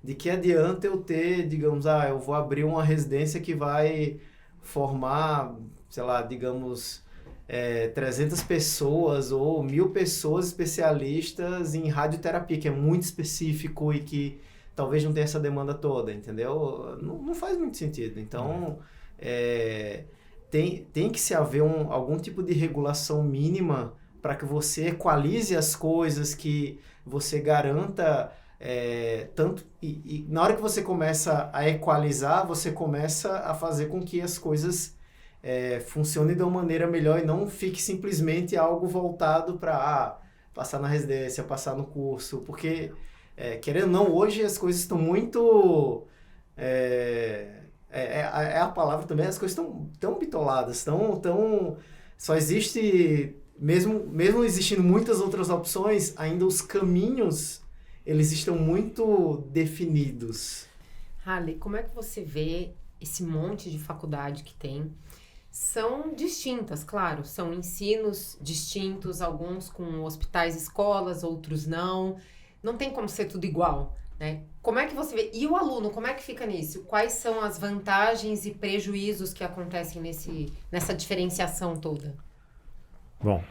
de que adianta eu ter, digamos, eu vou abrir uma residência que vai formar, sei lá, digamos, 300 pessoas ou 1.000 pessoas especialistas em radioterapia, que é muito específico e que talvez não tenha essa demanda toda, entendeu? Não faz muito sentido. Então, tem que se haver algum tipo de regulação mínima para que você equalize as coisas, que você garanta tanto... E na hora que você começa a equalizar, você começa a fazer com que as coisas funcionem de uma maneira melhor e não fique simplesmente algo voltado para passar na residência, passar no curso. Porque, querendo ou não, hoje as coisas estão muito... a palavra também, as coisas estão tão bitoladas, só existe... Mesmo existindo muitas outras opções, ainda os caminhos, eles estão muito definidos. Harley, como é que você vê esse monte de faculdade que tem? São distintas, claro, são ensinos distintos, alguns com hospitais, escolas, outros não. Não tem como ser tudo igual, né? Como é que você vê? E o aluno, como é que fica nisso? Quais são as vantagens e prejuízos que acontecem nessa diferenciação toda? Bom,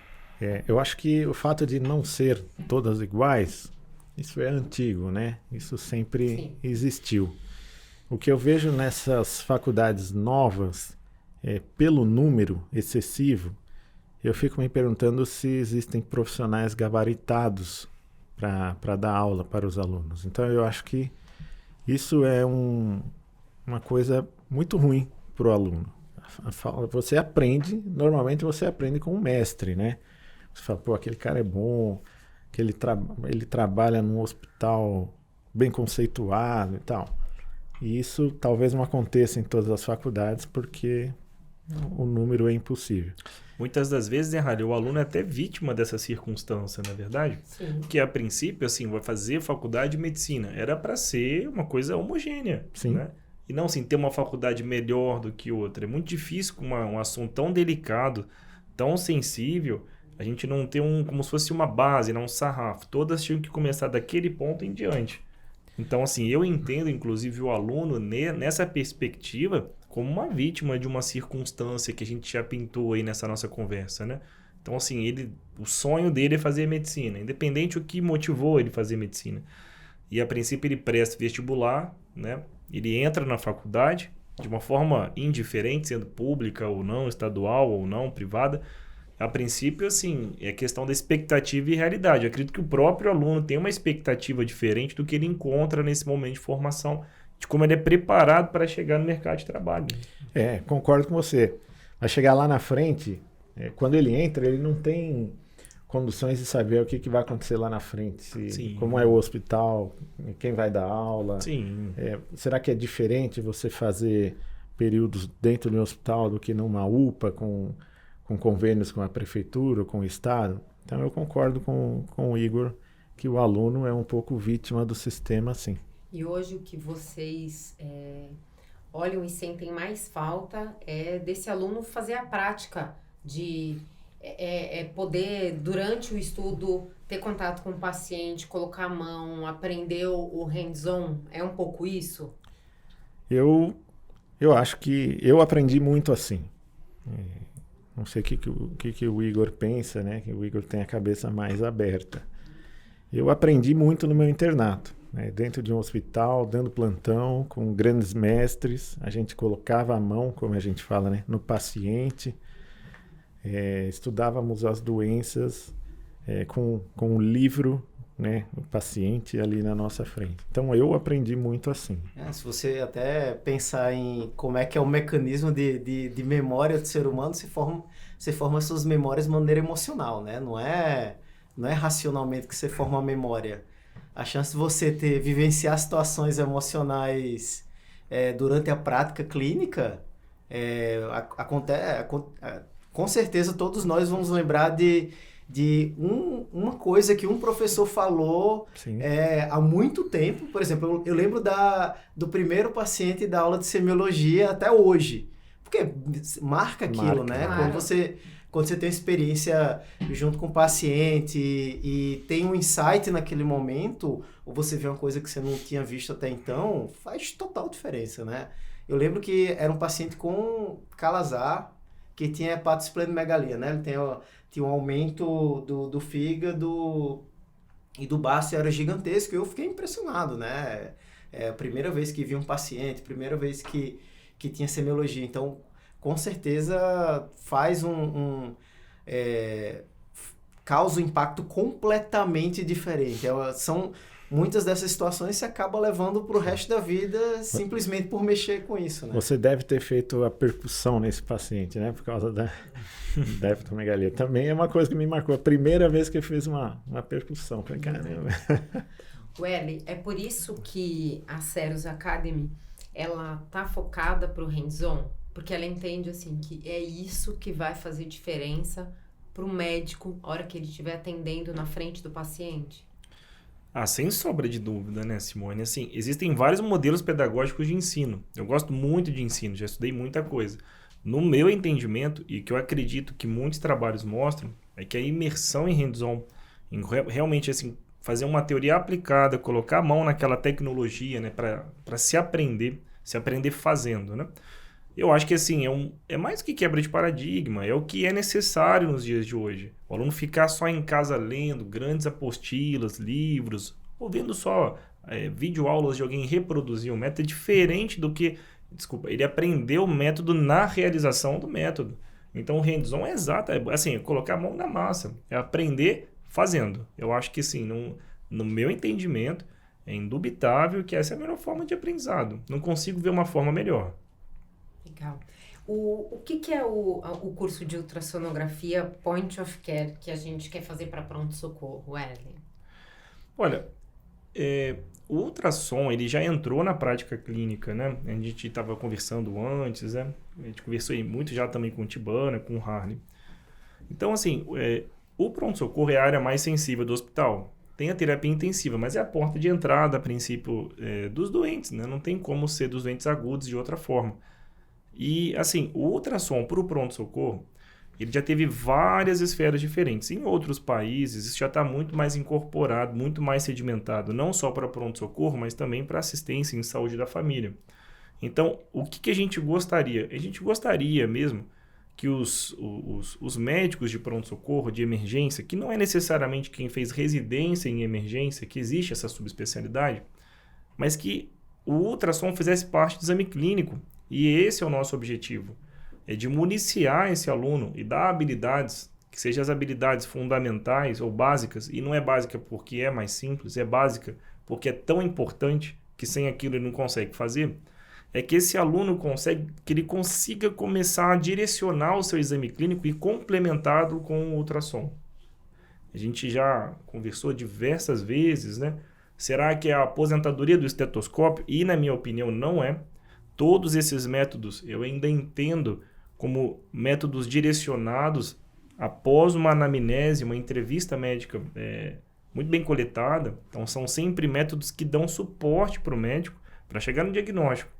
eu acho que o fato de não ser todas iguais, isso é antigo, né? Isso sempre existiu. O que eu vejo nessas faculdades novas, pelo número excessivo, eu fico me perguntando se existem profissionais gabaritados para dar aula para os alunos. Então, eu acho que isso é uma coisa muito ruim para o aluno. Normalmente você aprende com um mestre, né? Você fala, aquele cara é bom, que ele trabalha num hospital bem conceituado e tal. E isso talvez não aconteça em todas as faculdades, porque o número é impossível. Muitas das vezes, né, Harley, o aluno é até vítima dessa circunstância, não é verdade? Sim. Que a princípio, assim, vai fazer faculdade de medicina. Era para ser uma coisa homogênea, Sim. Né? E não, assim, ter uma faculdade melhor do que outra. É muito difícil com um assunto tão delicado, tão sensível, a gente não ter como se fosse uma base, um sarrafo. Todas tinham que começar daquele ponto em diante. Então, assim, eu entendo, inclusive, o aluno nessa perspectiva como uma vítima de uma circunstância que a gente já pintou aí nessa nossa conversa, né? Então, assim, o sonho dele é fazer medicina, independente do que motivou ele a fazer medicina. E, a princípio, ele presta vestibular, né? Ele entra na faculdade de uma forma indiferente, sendo pública ou não, estadual ou não, privada. A princípio, assim, é questão da expectativa e realidade. Eu acredito que o próprio aluno tem uma expectativa diferente do que ele encontra nesse momento de formação, de como ele é preparado para chegar no mercado de trabalho. Concordo com você. vai chegar lá na frente, quando ele entra, ele não tem condições de saber o que vai acontecer lá na frente, como é o hospital, quem vai dar aula. Sim. Será que é diferente você fazer períodos dentro de um hospital do que numa UPA com convênios com a prefeitura, com o estado? Então eu concordo com o Igor que o aluno é um pouco vítima do sistema, sim. E hoje o que vocês olham e sentem mais falta é desse aluno fazer a prática de poder, durante o estudo, ter contato com o paciente, colocar a mão, aprender o hands-on. É um pouco isso? Eu acho que eu aprendi muito assim. Não sei o que o Igor pensa, né? Que o Igor tem a cabeça mais aberta. Eu aprendi muito no meu internato, né? Dentro de um hospital, dando plantão, com grandes mestres. A gente colocava a mão, como a gente fala, né? No paciente. Estudávamos as doenças com um livro, né? O paciente ali na nossa frente. Então eu aprendi muito assim. Se você até pensar em como é que é o mecanismo de memória do ser humano, você forma suas memórias de maneira emocional, né? Não é racionalmente que você forma a memória. A chance de você vivenciar situações emocionais durante a prática clínica acontece. Com certeza todos nós vamos lembrar de uma coisa que um professor falou há muito tempo. Por exemplo, eu lembro do primeiro paciente da aula de semiologia até hoje. Porque marca aquilo, né? Claro. Quando você tem uma experiência junto com o paciente e tem um insight naquele momento, ou você vê uma coisa que você não tinha visto até então, faz total diferença, né? Eu lembro que era um paciente com Calazar, que tinha hepatosplenomegalia, né? Ele tinha um aumento do fígado e do baço, era gigantesco, e eu fiquei impressionado, né? É a primeira vez que vi um paciente, primeira vez que tinha semiologia. Então, com certeza, causa um impacto completamente diferente. Muitas dessas situações você acaba levando para o resto da vida simplesmente por mexer com isso, né? Você deve ter feito a percussão nesse paciente, né? Por causa da hepatomegalia. Também é uma coisa que me marcou. A primeira vez que eu fiz uma percussão. Falei, caramba. Welly, é por isso que a Ceros Academy, ela tá focada pro hands-on? Porque ela entende, assim, que é isso que vai fazer diferença pro médico na hora que ele estiver atendendo na frente do paciente? Sem sombra de dúvida, né, Simone? Assim, existem vários modelos pedagógicos de ensino. Eu gosto muito de ensino, já estudei muita coisa. No meu entendimento, e que eu acredito que muitos trabalhos mostram, é que a imersão em hands-on, realmente, assim, fazer uma teoria aplicada, colocar a mão naquela tecnologia, né, para se aprender fazendo, né? Eu acho que, assim, é mais que quebra de paradigma, é o que é necessário nos dias de hoje. O aluno ficar só em casa lendo grandes apostilas, livros, ou vendo só videoaulas de alguém reproduzir o método, é diferente do que, ele aprendeu o método na realização do método. Então, o hands-on é exato, assim, colocar a mão na massa, é aprender fazendo. Eu acho que, assim, no meu entendimento, é indubitável que essa é a melhor forma de aprendizado. Não consigo ver uma forma melhor. Legal. O que é o curso de ultrassonografia Point of Care que a gente quer fazer para pronto-socorro, Wesley? Olha, o ultrassom, ele já entrou na prática clínica, né? A gente estava conversando antes, né? A gente conversou muito já também com o Tibana, com o Harley. Então, assim, o pronto-socorro é a área mais sensível do hospital. Tem a terapia intensiva, mas é a porta de entrada, a princípio, dos doentes, né? Não tem como ser dos doentes agudos de outra forma. E, assim, o ultrassom para o pronto-socorro, ele já teve várias esferas diferentes. Em outros países, isso já está muito mais incorporado, muito mais sedimentado, não só para pronto-socorro, mas também para assistência em saúde da família. Então, o que a gente gostaria? A gente gostaria mesmo que os médicos de pronto-socorro, de emergência, que não é necessariamente quem fez residência em emergência, que existe essa subespecialidade, mas que o ultrassom fizesse parte do exame clínico. E esse é o nosso objetivo, é de municiar esse aluno e dar habilidades, que sejam as habilidades fundamentais ou básicas, e não é básica porque é mais simples, é básica porque é tão importante que sem aquilo ele não consegue fazer. é que esse aluno ele consiga começar a direcionar o seu exame clínico e complementá-lo com o ultrassom. A gente já conversou diversas vezes, né? Será que é a aposentadoria do estetoscópio? E, na minha opinião, não é. Todos esses métodos eu ainda entendo como métodos direcionados após uma anamnese, uma entrevista médica muito bem coletada. Então, são sempre métodos que dão suporte para o médico para chegar no diagnóstico.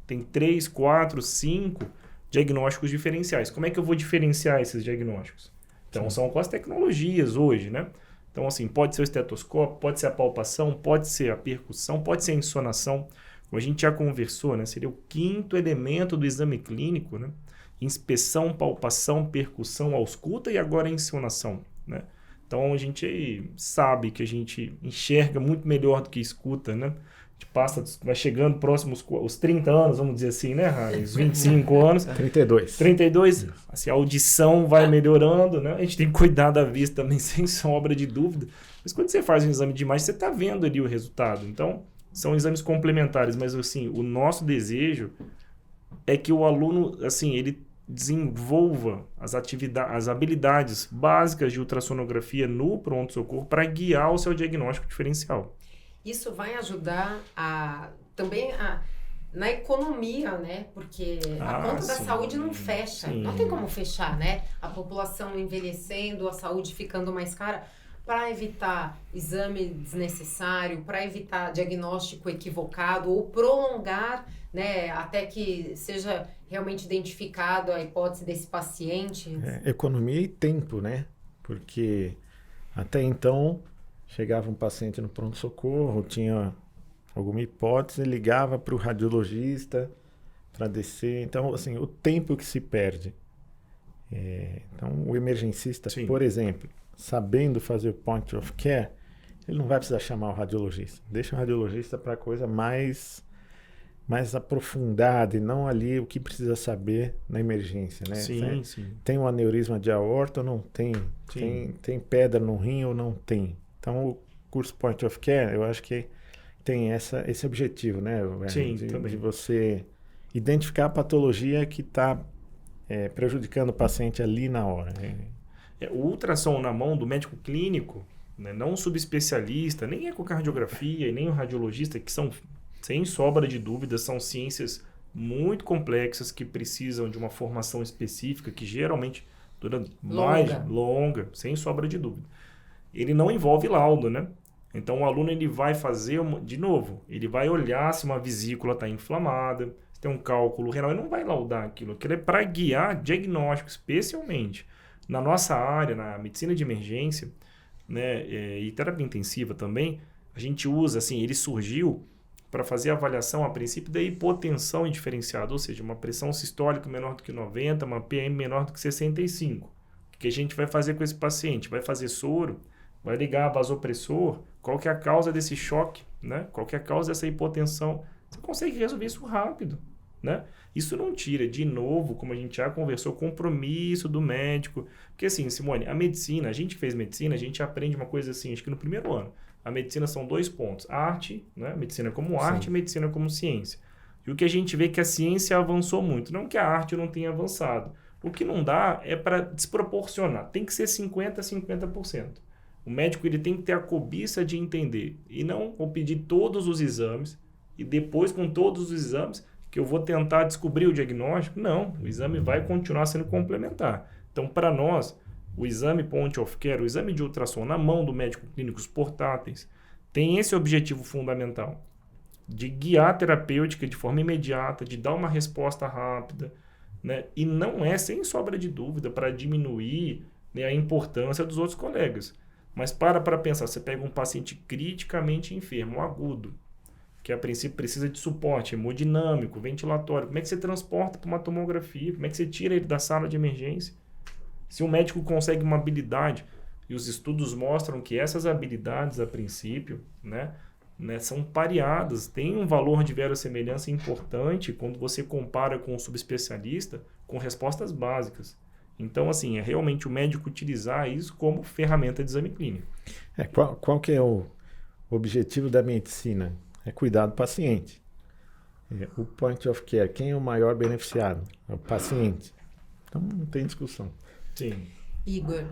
Tem 3, 4, 5 diagnósticos diferenciais. Como é que eu vou diferenciar esses diagnósticos? Então, são com as tecnologias hoje, né? Então, assim, pode ser o estetoscópio, pode ser a palpação, pode ser a percussão, pode ser a insonação. Como a gente já conversou, né? Seria o 5º elemento do exame clínico, né? Inspeção, palpação, percussão, ausculta e agora a insonação, né? Então, a gente sabe que a gente enxerga muito melhor do que escuta, né? A gente vai chegando próximo aos 30 anos, vamos dizer assim, né, Harley? Os 25 anos. 32. 32, assim, a audição vai melhorando, né? A gente tem que cuidar da vista também, sem sombra de dúvida. Mas quando você faz um exame de imagem, você está vendo ali o resultado. Então, são exames complementares. Mas, assim, o nosso desejo é que o aluno, assim, ele desenvolva as habilidades básicas de ultrassonografia no pronto-socorro para guiar o seu diagnóstico diferencial. Isso vai ajudar também na economia, né? Porque a conta da saúde não fecha. Sim. Não tem como fechar, né? A população envelhecendo, a saúde ficando mais cara. Para evitar exame desnecessário, para evitar diagnóstico equivocado ou prolongar, né, até que seja realmente identificado a hipótese desse paciente. Economia e tempo, né? Porque até então chegava um paciente no pronto-socorro, tinha alguma hipótese, ligava para o radiologista para descer. Então, assim, o tempo que se perde. Então, o emergencista, Sim. por exemplo, sabendo fazer o point of care, ele não vai precisar chamar o radiologista. Deixa o radiologista para coisa mais aprofundada e não ali o que precisa saber na emergência, né? Sim, sim. Tem um aneurisma de aorta ou não tem? Tem pedra no rim ou não tem? Então, o curso Point of Care, eu acho que tem esse objetivo, né? Sim, de você identificar a patologia que está prejudicando o paciente ali na hora. O ultrassom na mão do médico clínico, né, não um subespecialista, nem ecocardiografia e nem o radiologista, que são, sem sobra de dúvidas, são ciências muito complexas que precisam de uma formação específica, que geralmente dura mais longa, sem sobra de dúvida. Ele não envolve laudo, né? Então, o aluno ele vai fazer, de novo, ele vai olhar se uma vesícula está inflamada, se tem um cálculo renal, ele não vai laudar aquilo. Aquilo é para guiar diagnóstico, especialmente na nossa área, na medicina de emergência, né, e terapia intensiva também. A gente usa, assim, ele surgiu para fazer a avaliação, a princípio, da hipotensão indiferenciada, ou seja, uma pressão sistólica menor do que 90, uma PM menor do que 65. O que a gente vai fazer com esse paciente? Vai fazer soro, vai ligar vasopressor, qual que é a causa desse choque, né? Qual que é a causa dessa hipotensão? Você consegue resolver isso rápido, né? Isso não tira, de novo, como a gente já conversou, o compromisso do médico. Porque assim, Simone, a medicina, a gente que fez medicina, a gente aprende uma coisa assim, acho que no primeiro ano. A medicina são 2 pontos. Arte, né? Medicina como arte, medicina como ciência. E o que a gente vê é que a ciência avançou muito. Não que a arte não tenha avançado. O que não dá é para desproporcionar. Tem que ser 50% a 50%. O médico ele tem que ter a cobiça de entender. E não vou pedir todos os exames e depois com todos os exames que eu vou tentar descobrir o diagnóstico. Não, o exame vai continuar sendo complementar. Então, para nós, o exame point of care, o exame de ultrassom na mão do médico clínico, os portáteis, tem esse objetivo fundamental de guiar a terapêutica de forma imediata, de dar uma resposta rápida, né? E não é, sem sobra de dúvida, para diminuir, né, a importância dos outros colegas. Mas para pensar, você pega um paciente criticamente enfermo, agudo, que a princípio precisa de suporte hemodinâmico, ventilatório. Como é que você transporta para uma tomografia? Como é que você tira ele da sala de emergência? Se o médico consegue uma habilidade, e os estudos mostram que essas habilidades, a princípio, né, são pareadas, tem um valor de verossemelhança importante quando você compara com o subespecialista com respostas básicas. Então, assim, é realmente o médico utilizar isso como ferramenta de exame clínico. Qual que é o objetivo da medicina? É cuidar do paciente. O point of care, quem é o maior beneficiário? É o paciente. Então não tem discussão. Sim. Igor,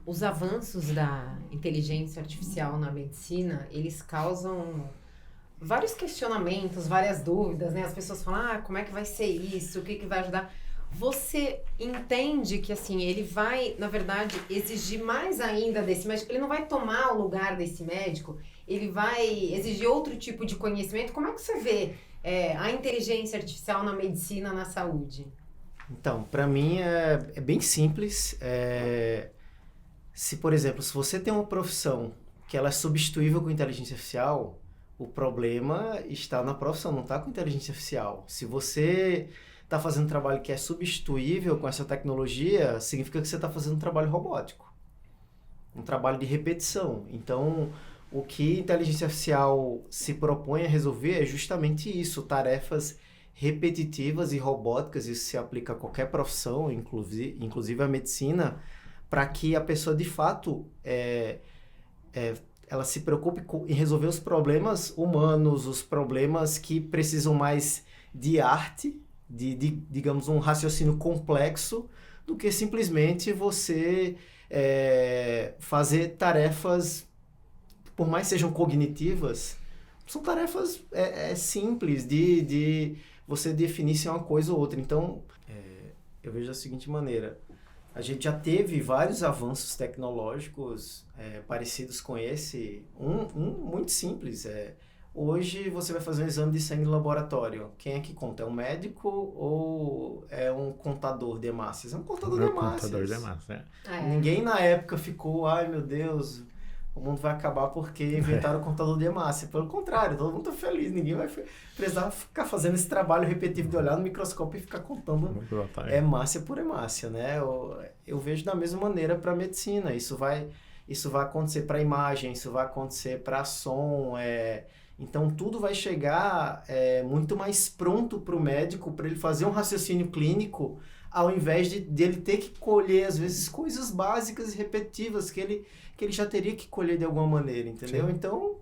os avanços da inteligência artificial na medicina, eles causam vários questionamentos, várias dúvidas, né? As pessoas falam, como é que vai ser isso? O que vai ajudar? Você entende que, assim, ele vai, na verdade, exigir mais ainda desse médico? Ele não vai tomar o lugar desse médico? Ele vai exigir outro tipo de conhecimento? Como é que você vê a inteligência artificial na medicina, na saúde? Então, para mim é bem simples. Se, por exemplo, se você tem uma profissão que ela é substituível com inteligência artificial, o problema está na profissão, não está com inteligência artificial. Se você está fazendo um trabalho que é substituível com essa tecnologia, significa que você está fazendo um trabalho robótico. Um trabalho de repetição. Então, o que a inteligência artificial se propõe a resolver é justamente isso, tarefas repetitivas e robóticas, isso se aplica a qualquer profissão, inclusive a medicina, para que a pessoa, de fato, ela se preocupe em resolver os problemas humanos, os problemas que precisam mais de arte, digamos, um raciocínio complexo, do que simplesmente você fazer tarefas, por mais sejam cognitivas, são tarefas simples de você definir se é uma coisa ou outra. Então, eu vejo da seguinte maneira, a gente já teve vários avanços tecnológicos parecidos com esse. Um muito simples. Hoje você vai fazer um exame de sangue no laboratório. Quem é que conta? É um médico ou é um contador de hemácias? É um contador de hemácias. Contador de hemácias, Ninguém na época ficou, ai meu Deus, o mundo vai acabar porque inventaram o contador de hemácia. Pelo contrário, todo mundo está feliz. Ninguém vai precisar ficar fazendo esse trabalho repetitivo de olhar no microscópio e ficar contando hemácia por hemácia, né? Eu vejo da mesma maneira para a medicina. Isso vai acontecer para imagem, isso vai acontecer para som. Então, tudo vai chegar muito mais pronto para o médico, para ele fazer um raciocínio clínico, ao invés de ele ter que colher, às vezes, coisas básicas e repetitivas que ele já teria que colher de alguma maneira, entendeu? Sim. Então,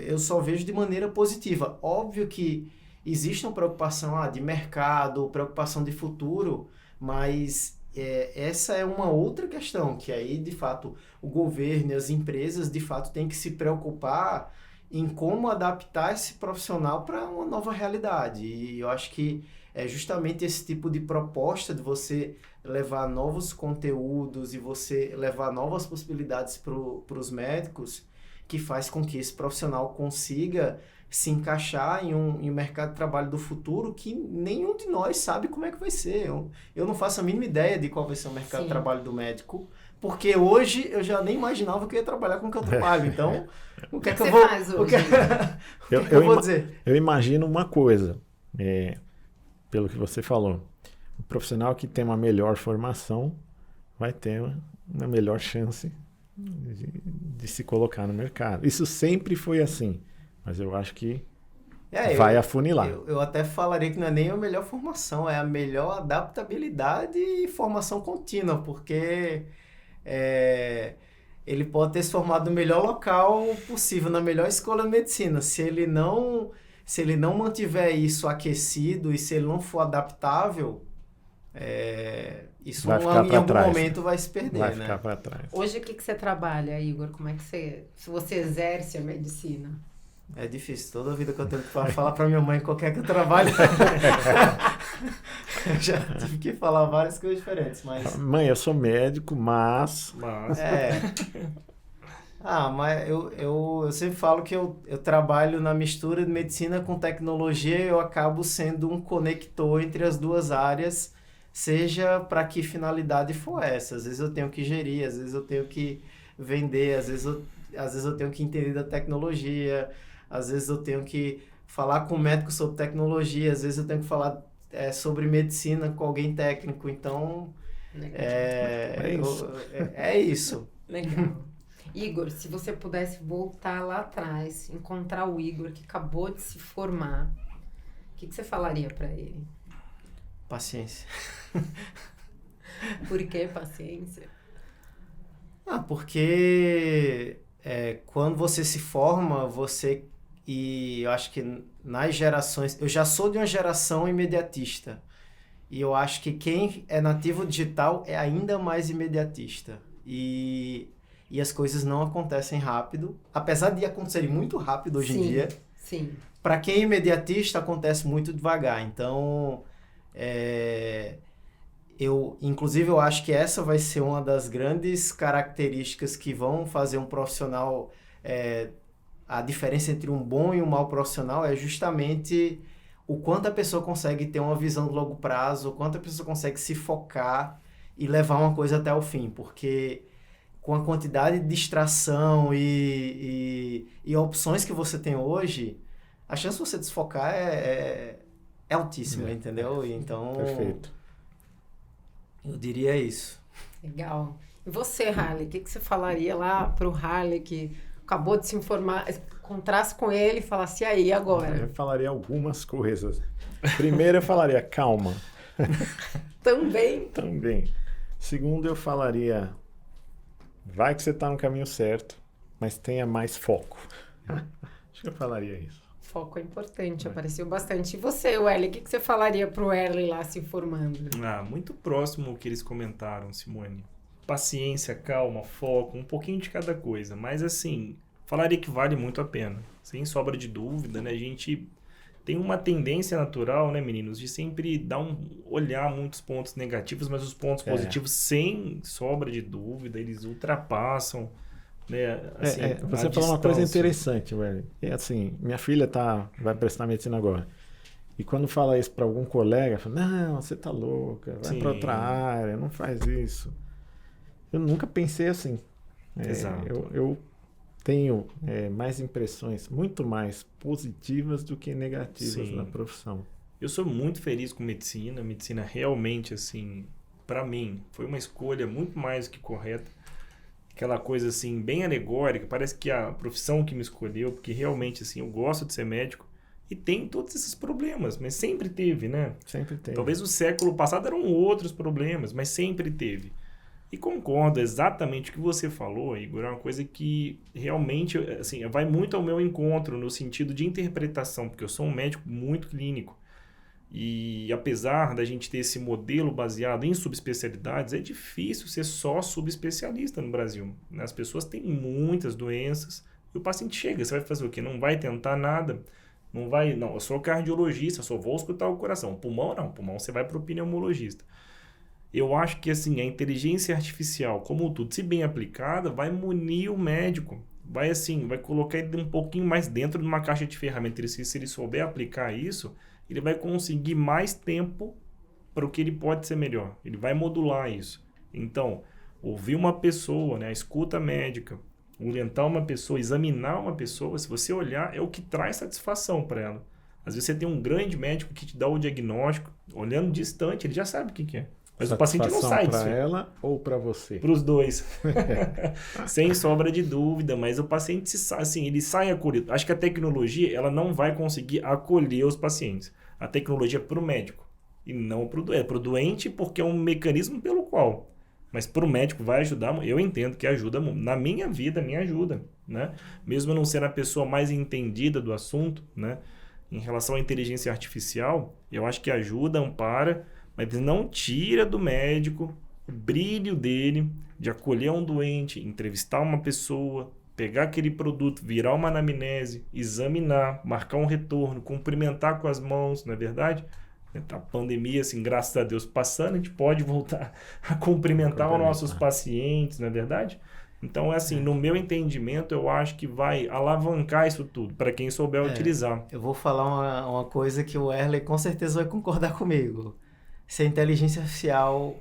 eu só vejo de maneira positiva. Óbvio que existe uma preocupação de mercado, preocupação de futuro, mas essa é uma outra questão, que aí, de fato, o governo e as empresas, de fato, têm que se preocupar em como adaptar esse profissional para uma nova realidade. E eu acho que é justamente esse tipo de proposta de você levar novos conteúdos e você levar novas possibilidades para os médicos que faz com que esse profissional consiga se encaixar em um mercado de trabalho do futuro que nenhum de nós sabe como é que vai ser. Eu não faço a mínima ideia de qual vai ser o mercado de trabalho do médico, porque hoje eu já nem imaginava que eu ia trabalhar com o que eu trabalho. Então, o que é que eu vou faz hoje? O que eu vou dizer? Eu imagino uma coisa, pelo que você falou. O profissional que tem uma melhor formação vai ter uma melhor chance de se colocar no mercado. Isso sempre foi assim, mas eu acho que vai afunilar. Eu até falaria que não é nem a melhor formação, é a melhor adaptabilidade e formação contínua, porque ele pode ter se formado no melhor local possível, na melhor escola de medicina. Se ele não mantiver isso aquecido e se ele não for adaptável, isso em algum momento vai se perder, vai ficar para trás. Hoje, o que você trabalha, Igor? Como é que se você exerce a medicina? É difícil. Toda a vida que eu tento falar para minha mãe qualquer que eu trabalho, eu já tive que falar várias coisas diferentes, mas... Mãe, eu sou médico, mas... Mas eu sempre falo que eu trabalho na mistura de medicina com tecnologia e eu acabo sendo um conector entre as duas áreas, seja para que finalidade for essa. Às vezes eu tenho que gerir, às vezes eu tenho que vender, às vezes eu tenho que entender da tecnologia, às vezes eu tenho que falar com o médico sobre tecnologia, às vezes eu tenho que falar sobre medicina com alguém técnico. Então, é isso. Legal. Igor, se você pudesse voltar lá atrás, encontrar o Igor que acabou de se formar, o que você falaria para ele? Paciência. Por que paciência? Porque quando você se forma, você E eu acho que nas gerações... Eu já sou de uma geração imediatista. E eu acho que quem é nativo digital é ainda mais imediatista. E as coisas não acontecem rápido. Apesar de acontecerem muito rápido hoje em dia. Sim. Para quem é imediatista, acontece muito devagar. Então, inclusive, eu acho que essa vai ser uma das grandes características que vão fazer um profissional... a diferença entre um bom e um mau profissional é justamente o quanto a pessoa consegue ter uma visão de longo prazo, o quanto a pessoa consegue se focar e levar uma coisa até o fim. Porque com a quantidade de distração e opções que você tem hoje, a chance de você desfocar é altíssima, entendeu? Então, Perfeito. Eu diria isso. Legal. E você, Harley, o que você falaria lá pro Harley que acabou de se informar, encontrasse com ele e falasse, e aí, agora? Eu falaria algumas coisas. Primeiro, eu falaria, calma. Também. Segundo, eu falaria, vai que você está no caminho certo, mas tenha mais foco. Acho que eu falaria isso. Foco é importante, apareceu bastante. E você, Welly, o que você falaria pro Erley lá se informando? Muito próximo ao que eles comentaram, Simone. Paciência, calma, foco, um pouquinho de cada coisa. Mas assim, falaria que vale muito a pena. Sem sobra de dúvida, né? A gente tem uma tendência natural, né, meninos, de sempre olhar muitos pontos negativos, mas os pontos positivos, sem sobra de dúvida, eles ultrapassam, né? Assim, você falou uma coisa interessante, velho. É assim, minha filha vai prestar medicina agora. E quando fala isso para algum colega, fala, não, você tá louca, vai para outra área, não faz isso. Eu nunca pensei assim. Exato. Eu tenho mais impressões muito mais positivas do que negativas na profissão. Eu sou muito feliz com medicina. Medicina realmente, assim, para mim, foi uma escolha muito mais que correta. Aquela coisa, assim, bem alegórica. Parece que a profissão que me escolheu, porque realmente, assim, eu gosto de ser médico e tem todos esses problemas, mas sempre teve, né? Sempre teve. Talvez o século passado eram outros problemas, mas sempre teve. E concordo exatamente o que você falou, Igor, é uma coisa que realmente assim, vai muito ao meu encontro no sentido de interpretação, porque eu sou um médico muito clínico. E apesar da gente ter esse modelo baseado em subespecialidades, é difícil ser só subespecialista no Brasil. As pessoas têm muitas doenças e o paciente chega, você vai fazer o quê? Não vai tentar nada. Não, eu sou cardiologista, só vou escutar o coração. Pulmão não, pulmão você vai para o pneumologista. Eu acho que assim, a inteligência artificial, como tudo, se bem aplicada, vai munir o médico. Vai colocar ele um pouquinho mais dentro de uma caixa de ferramentas. Se ele souber aplicar isso, ele vai conseguir mais tempo para o que ele pode ser melhor. Ele vai modular isso. Então, ouvir uma pessoa, né, a escuta médica, orientar uma pessoa, examinar uma pessoa, se você olhar, é o que traz satisfação para ela. Às vezes você tem um grande médico que te dá o diagnóstico, olhando distante, ele já sabe o que é. Mas o paciente não sai disso. Para ela ou para você? Para os dois. Sem sobra de dúvida, mas o paciente ele sai acolhido. Acho que a tecnologia ela não vai conseguir acolher os pacientes. A tecnologia é para o médico e não para o doente. É para o doente porque é um mecanismo pelo qual. Mas para o médico vai ajudar. Eu entendo que ajuda. Na minha vida, me ajuda. Né? Mesmo eu não sendo a pessoa mais entendida do assunto, né? Em relação à inteligência artificial, eu acho que ajuda, ampara, mas não tira do médico o brilho dele de acolher um doente, entrevistar uma pessoa, pegar aquele produto, virar uma anamnese, examinar, marcar um retorno, cumprimentar com as mãos, não é verdade? A pandemia, assim, graças a Deus, passando, a gente pode voltar a cumprimentar os nossos pacientes, não é verdade? Então, assim, no meu entendimento, eu acho que vai alavancar isso tudo, para quem souber utilizar. Eu vou falar uma coisa que o Erley com certeza vai concordar comigo. Se a inteligência artificial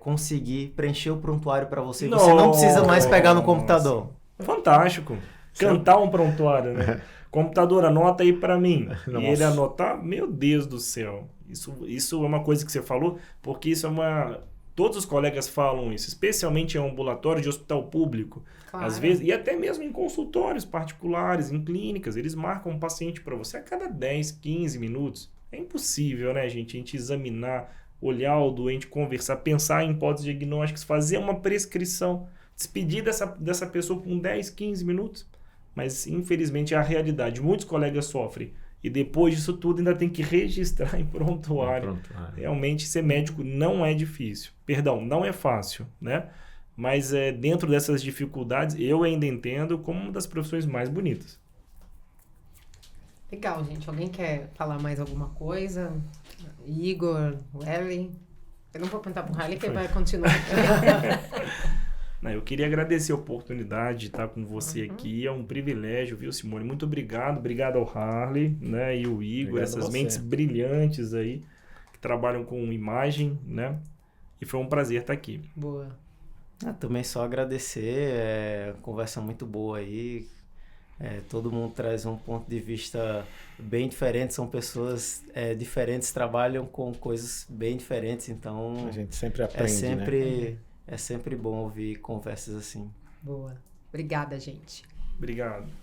conseguir preencher o prontuário para você, você não precisa mais pegar no computador. Fantástico. Cantar um prontuário, né? Computador, anota aí para mim. Nossa. E ele anotar, meu Deus do céu. Isso é uma coisa que você falou, porque isso é uma... Todos os colegas falam isso, especialmente em ambulatório de hospital público. Claro. Às vezes, e até mesmo em consultórios particulares, em clínicas, eles marcam um paciente para você a cada 10, 15 minutos. É impossível, né, gente? A gente examinar, olhar o doente, conversar, pensar em hipóteses diagnósticas, fazer uma prescrição, despedir dessa pessoa com 10, 15 minutos. mas infelizmente é a realidade. Muitos colegas sofrem. E depois disso tudo ainda tem que registrar em prontuário. Realmente ser médico não é difícil. Perdão, não é fácil, né? Mas dentro dessas dificuldades, eu ainda entendo como uma das profissões mais bonitas. Legal, gente. Alguém quer falar mais alguma coisa? Igor, Welly? Eu não vou perguntar pro Harley, que vai continuar. Não, eu queria agradecer a oportunidade de estar com você aqui. É um privilégio, viu, Simone? Muito obrigado. Obrigado ao Harley, né, e o Igor, Obrigado essas a você. mentes brilhantes aí que trabalham com imagem, né? E foi um prazer estar aqui. Boa. Também só agradecer, conversa muito boa aí. Todo mundo traz um ponto de vista bem diferente, são pessoas diferentes, trabalham com coisas bem diferentes, então A gente sempre aprende, né? É sempre bom ouvir conversas assim. Boa. Obrigada, gente. Obrigado.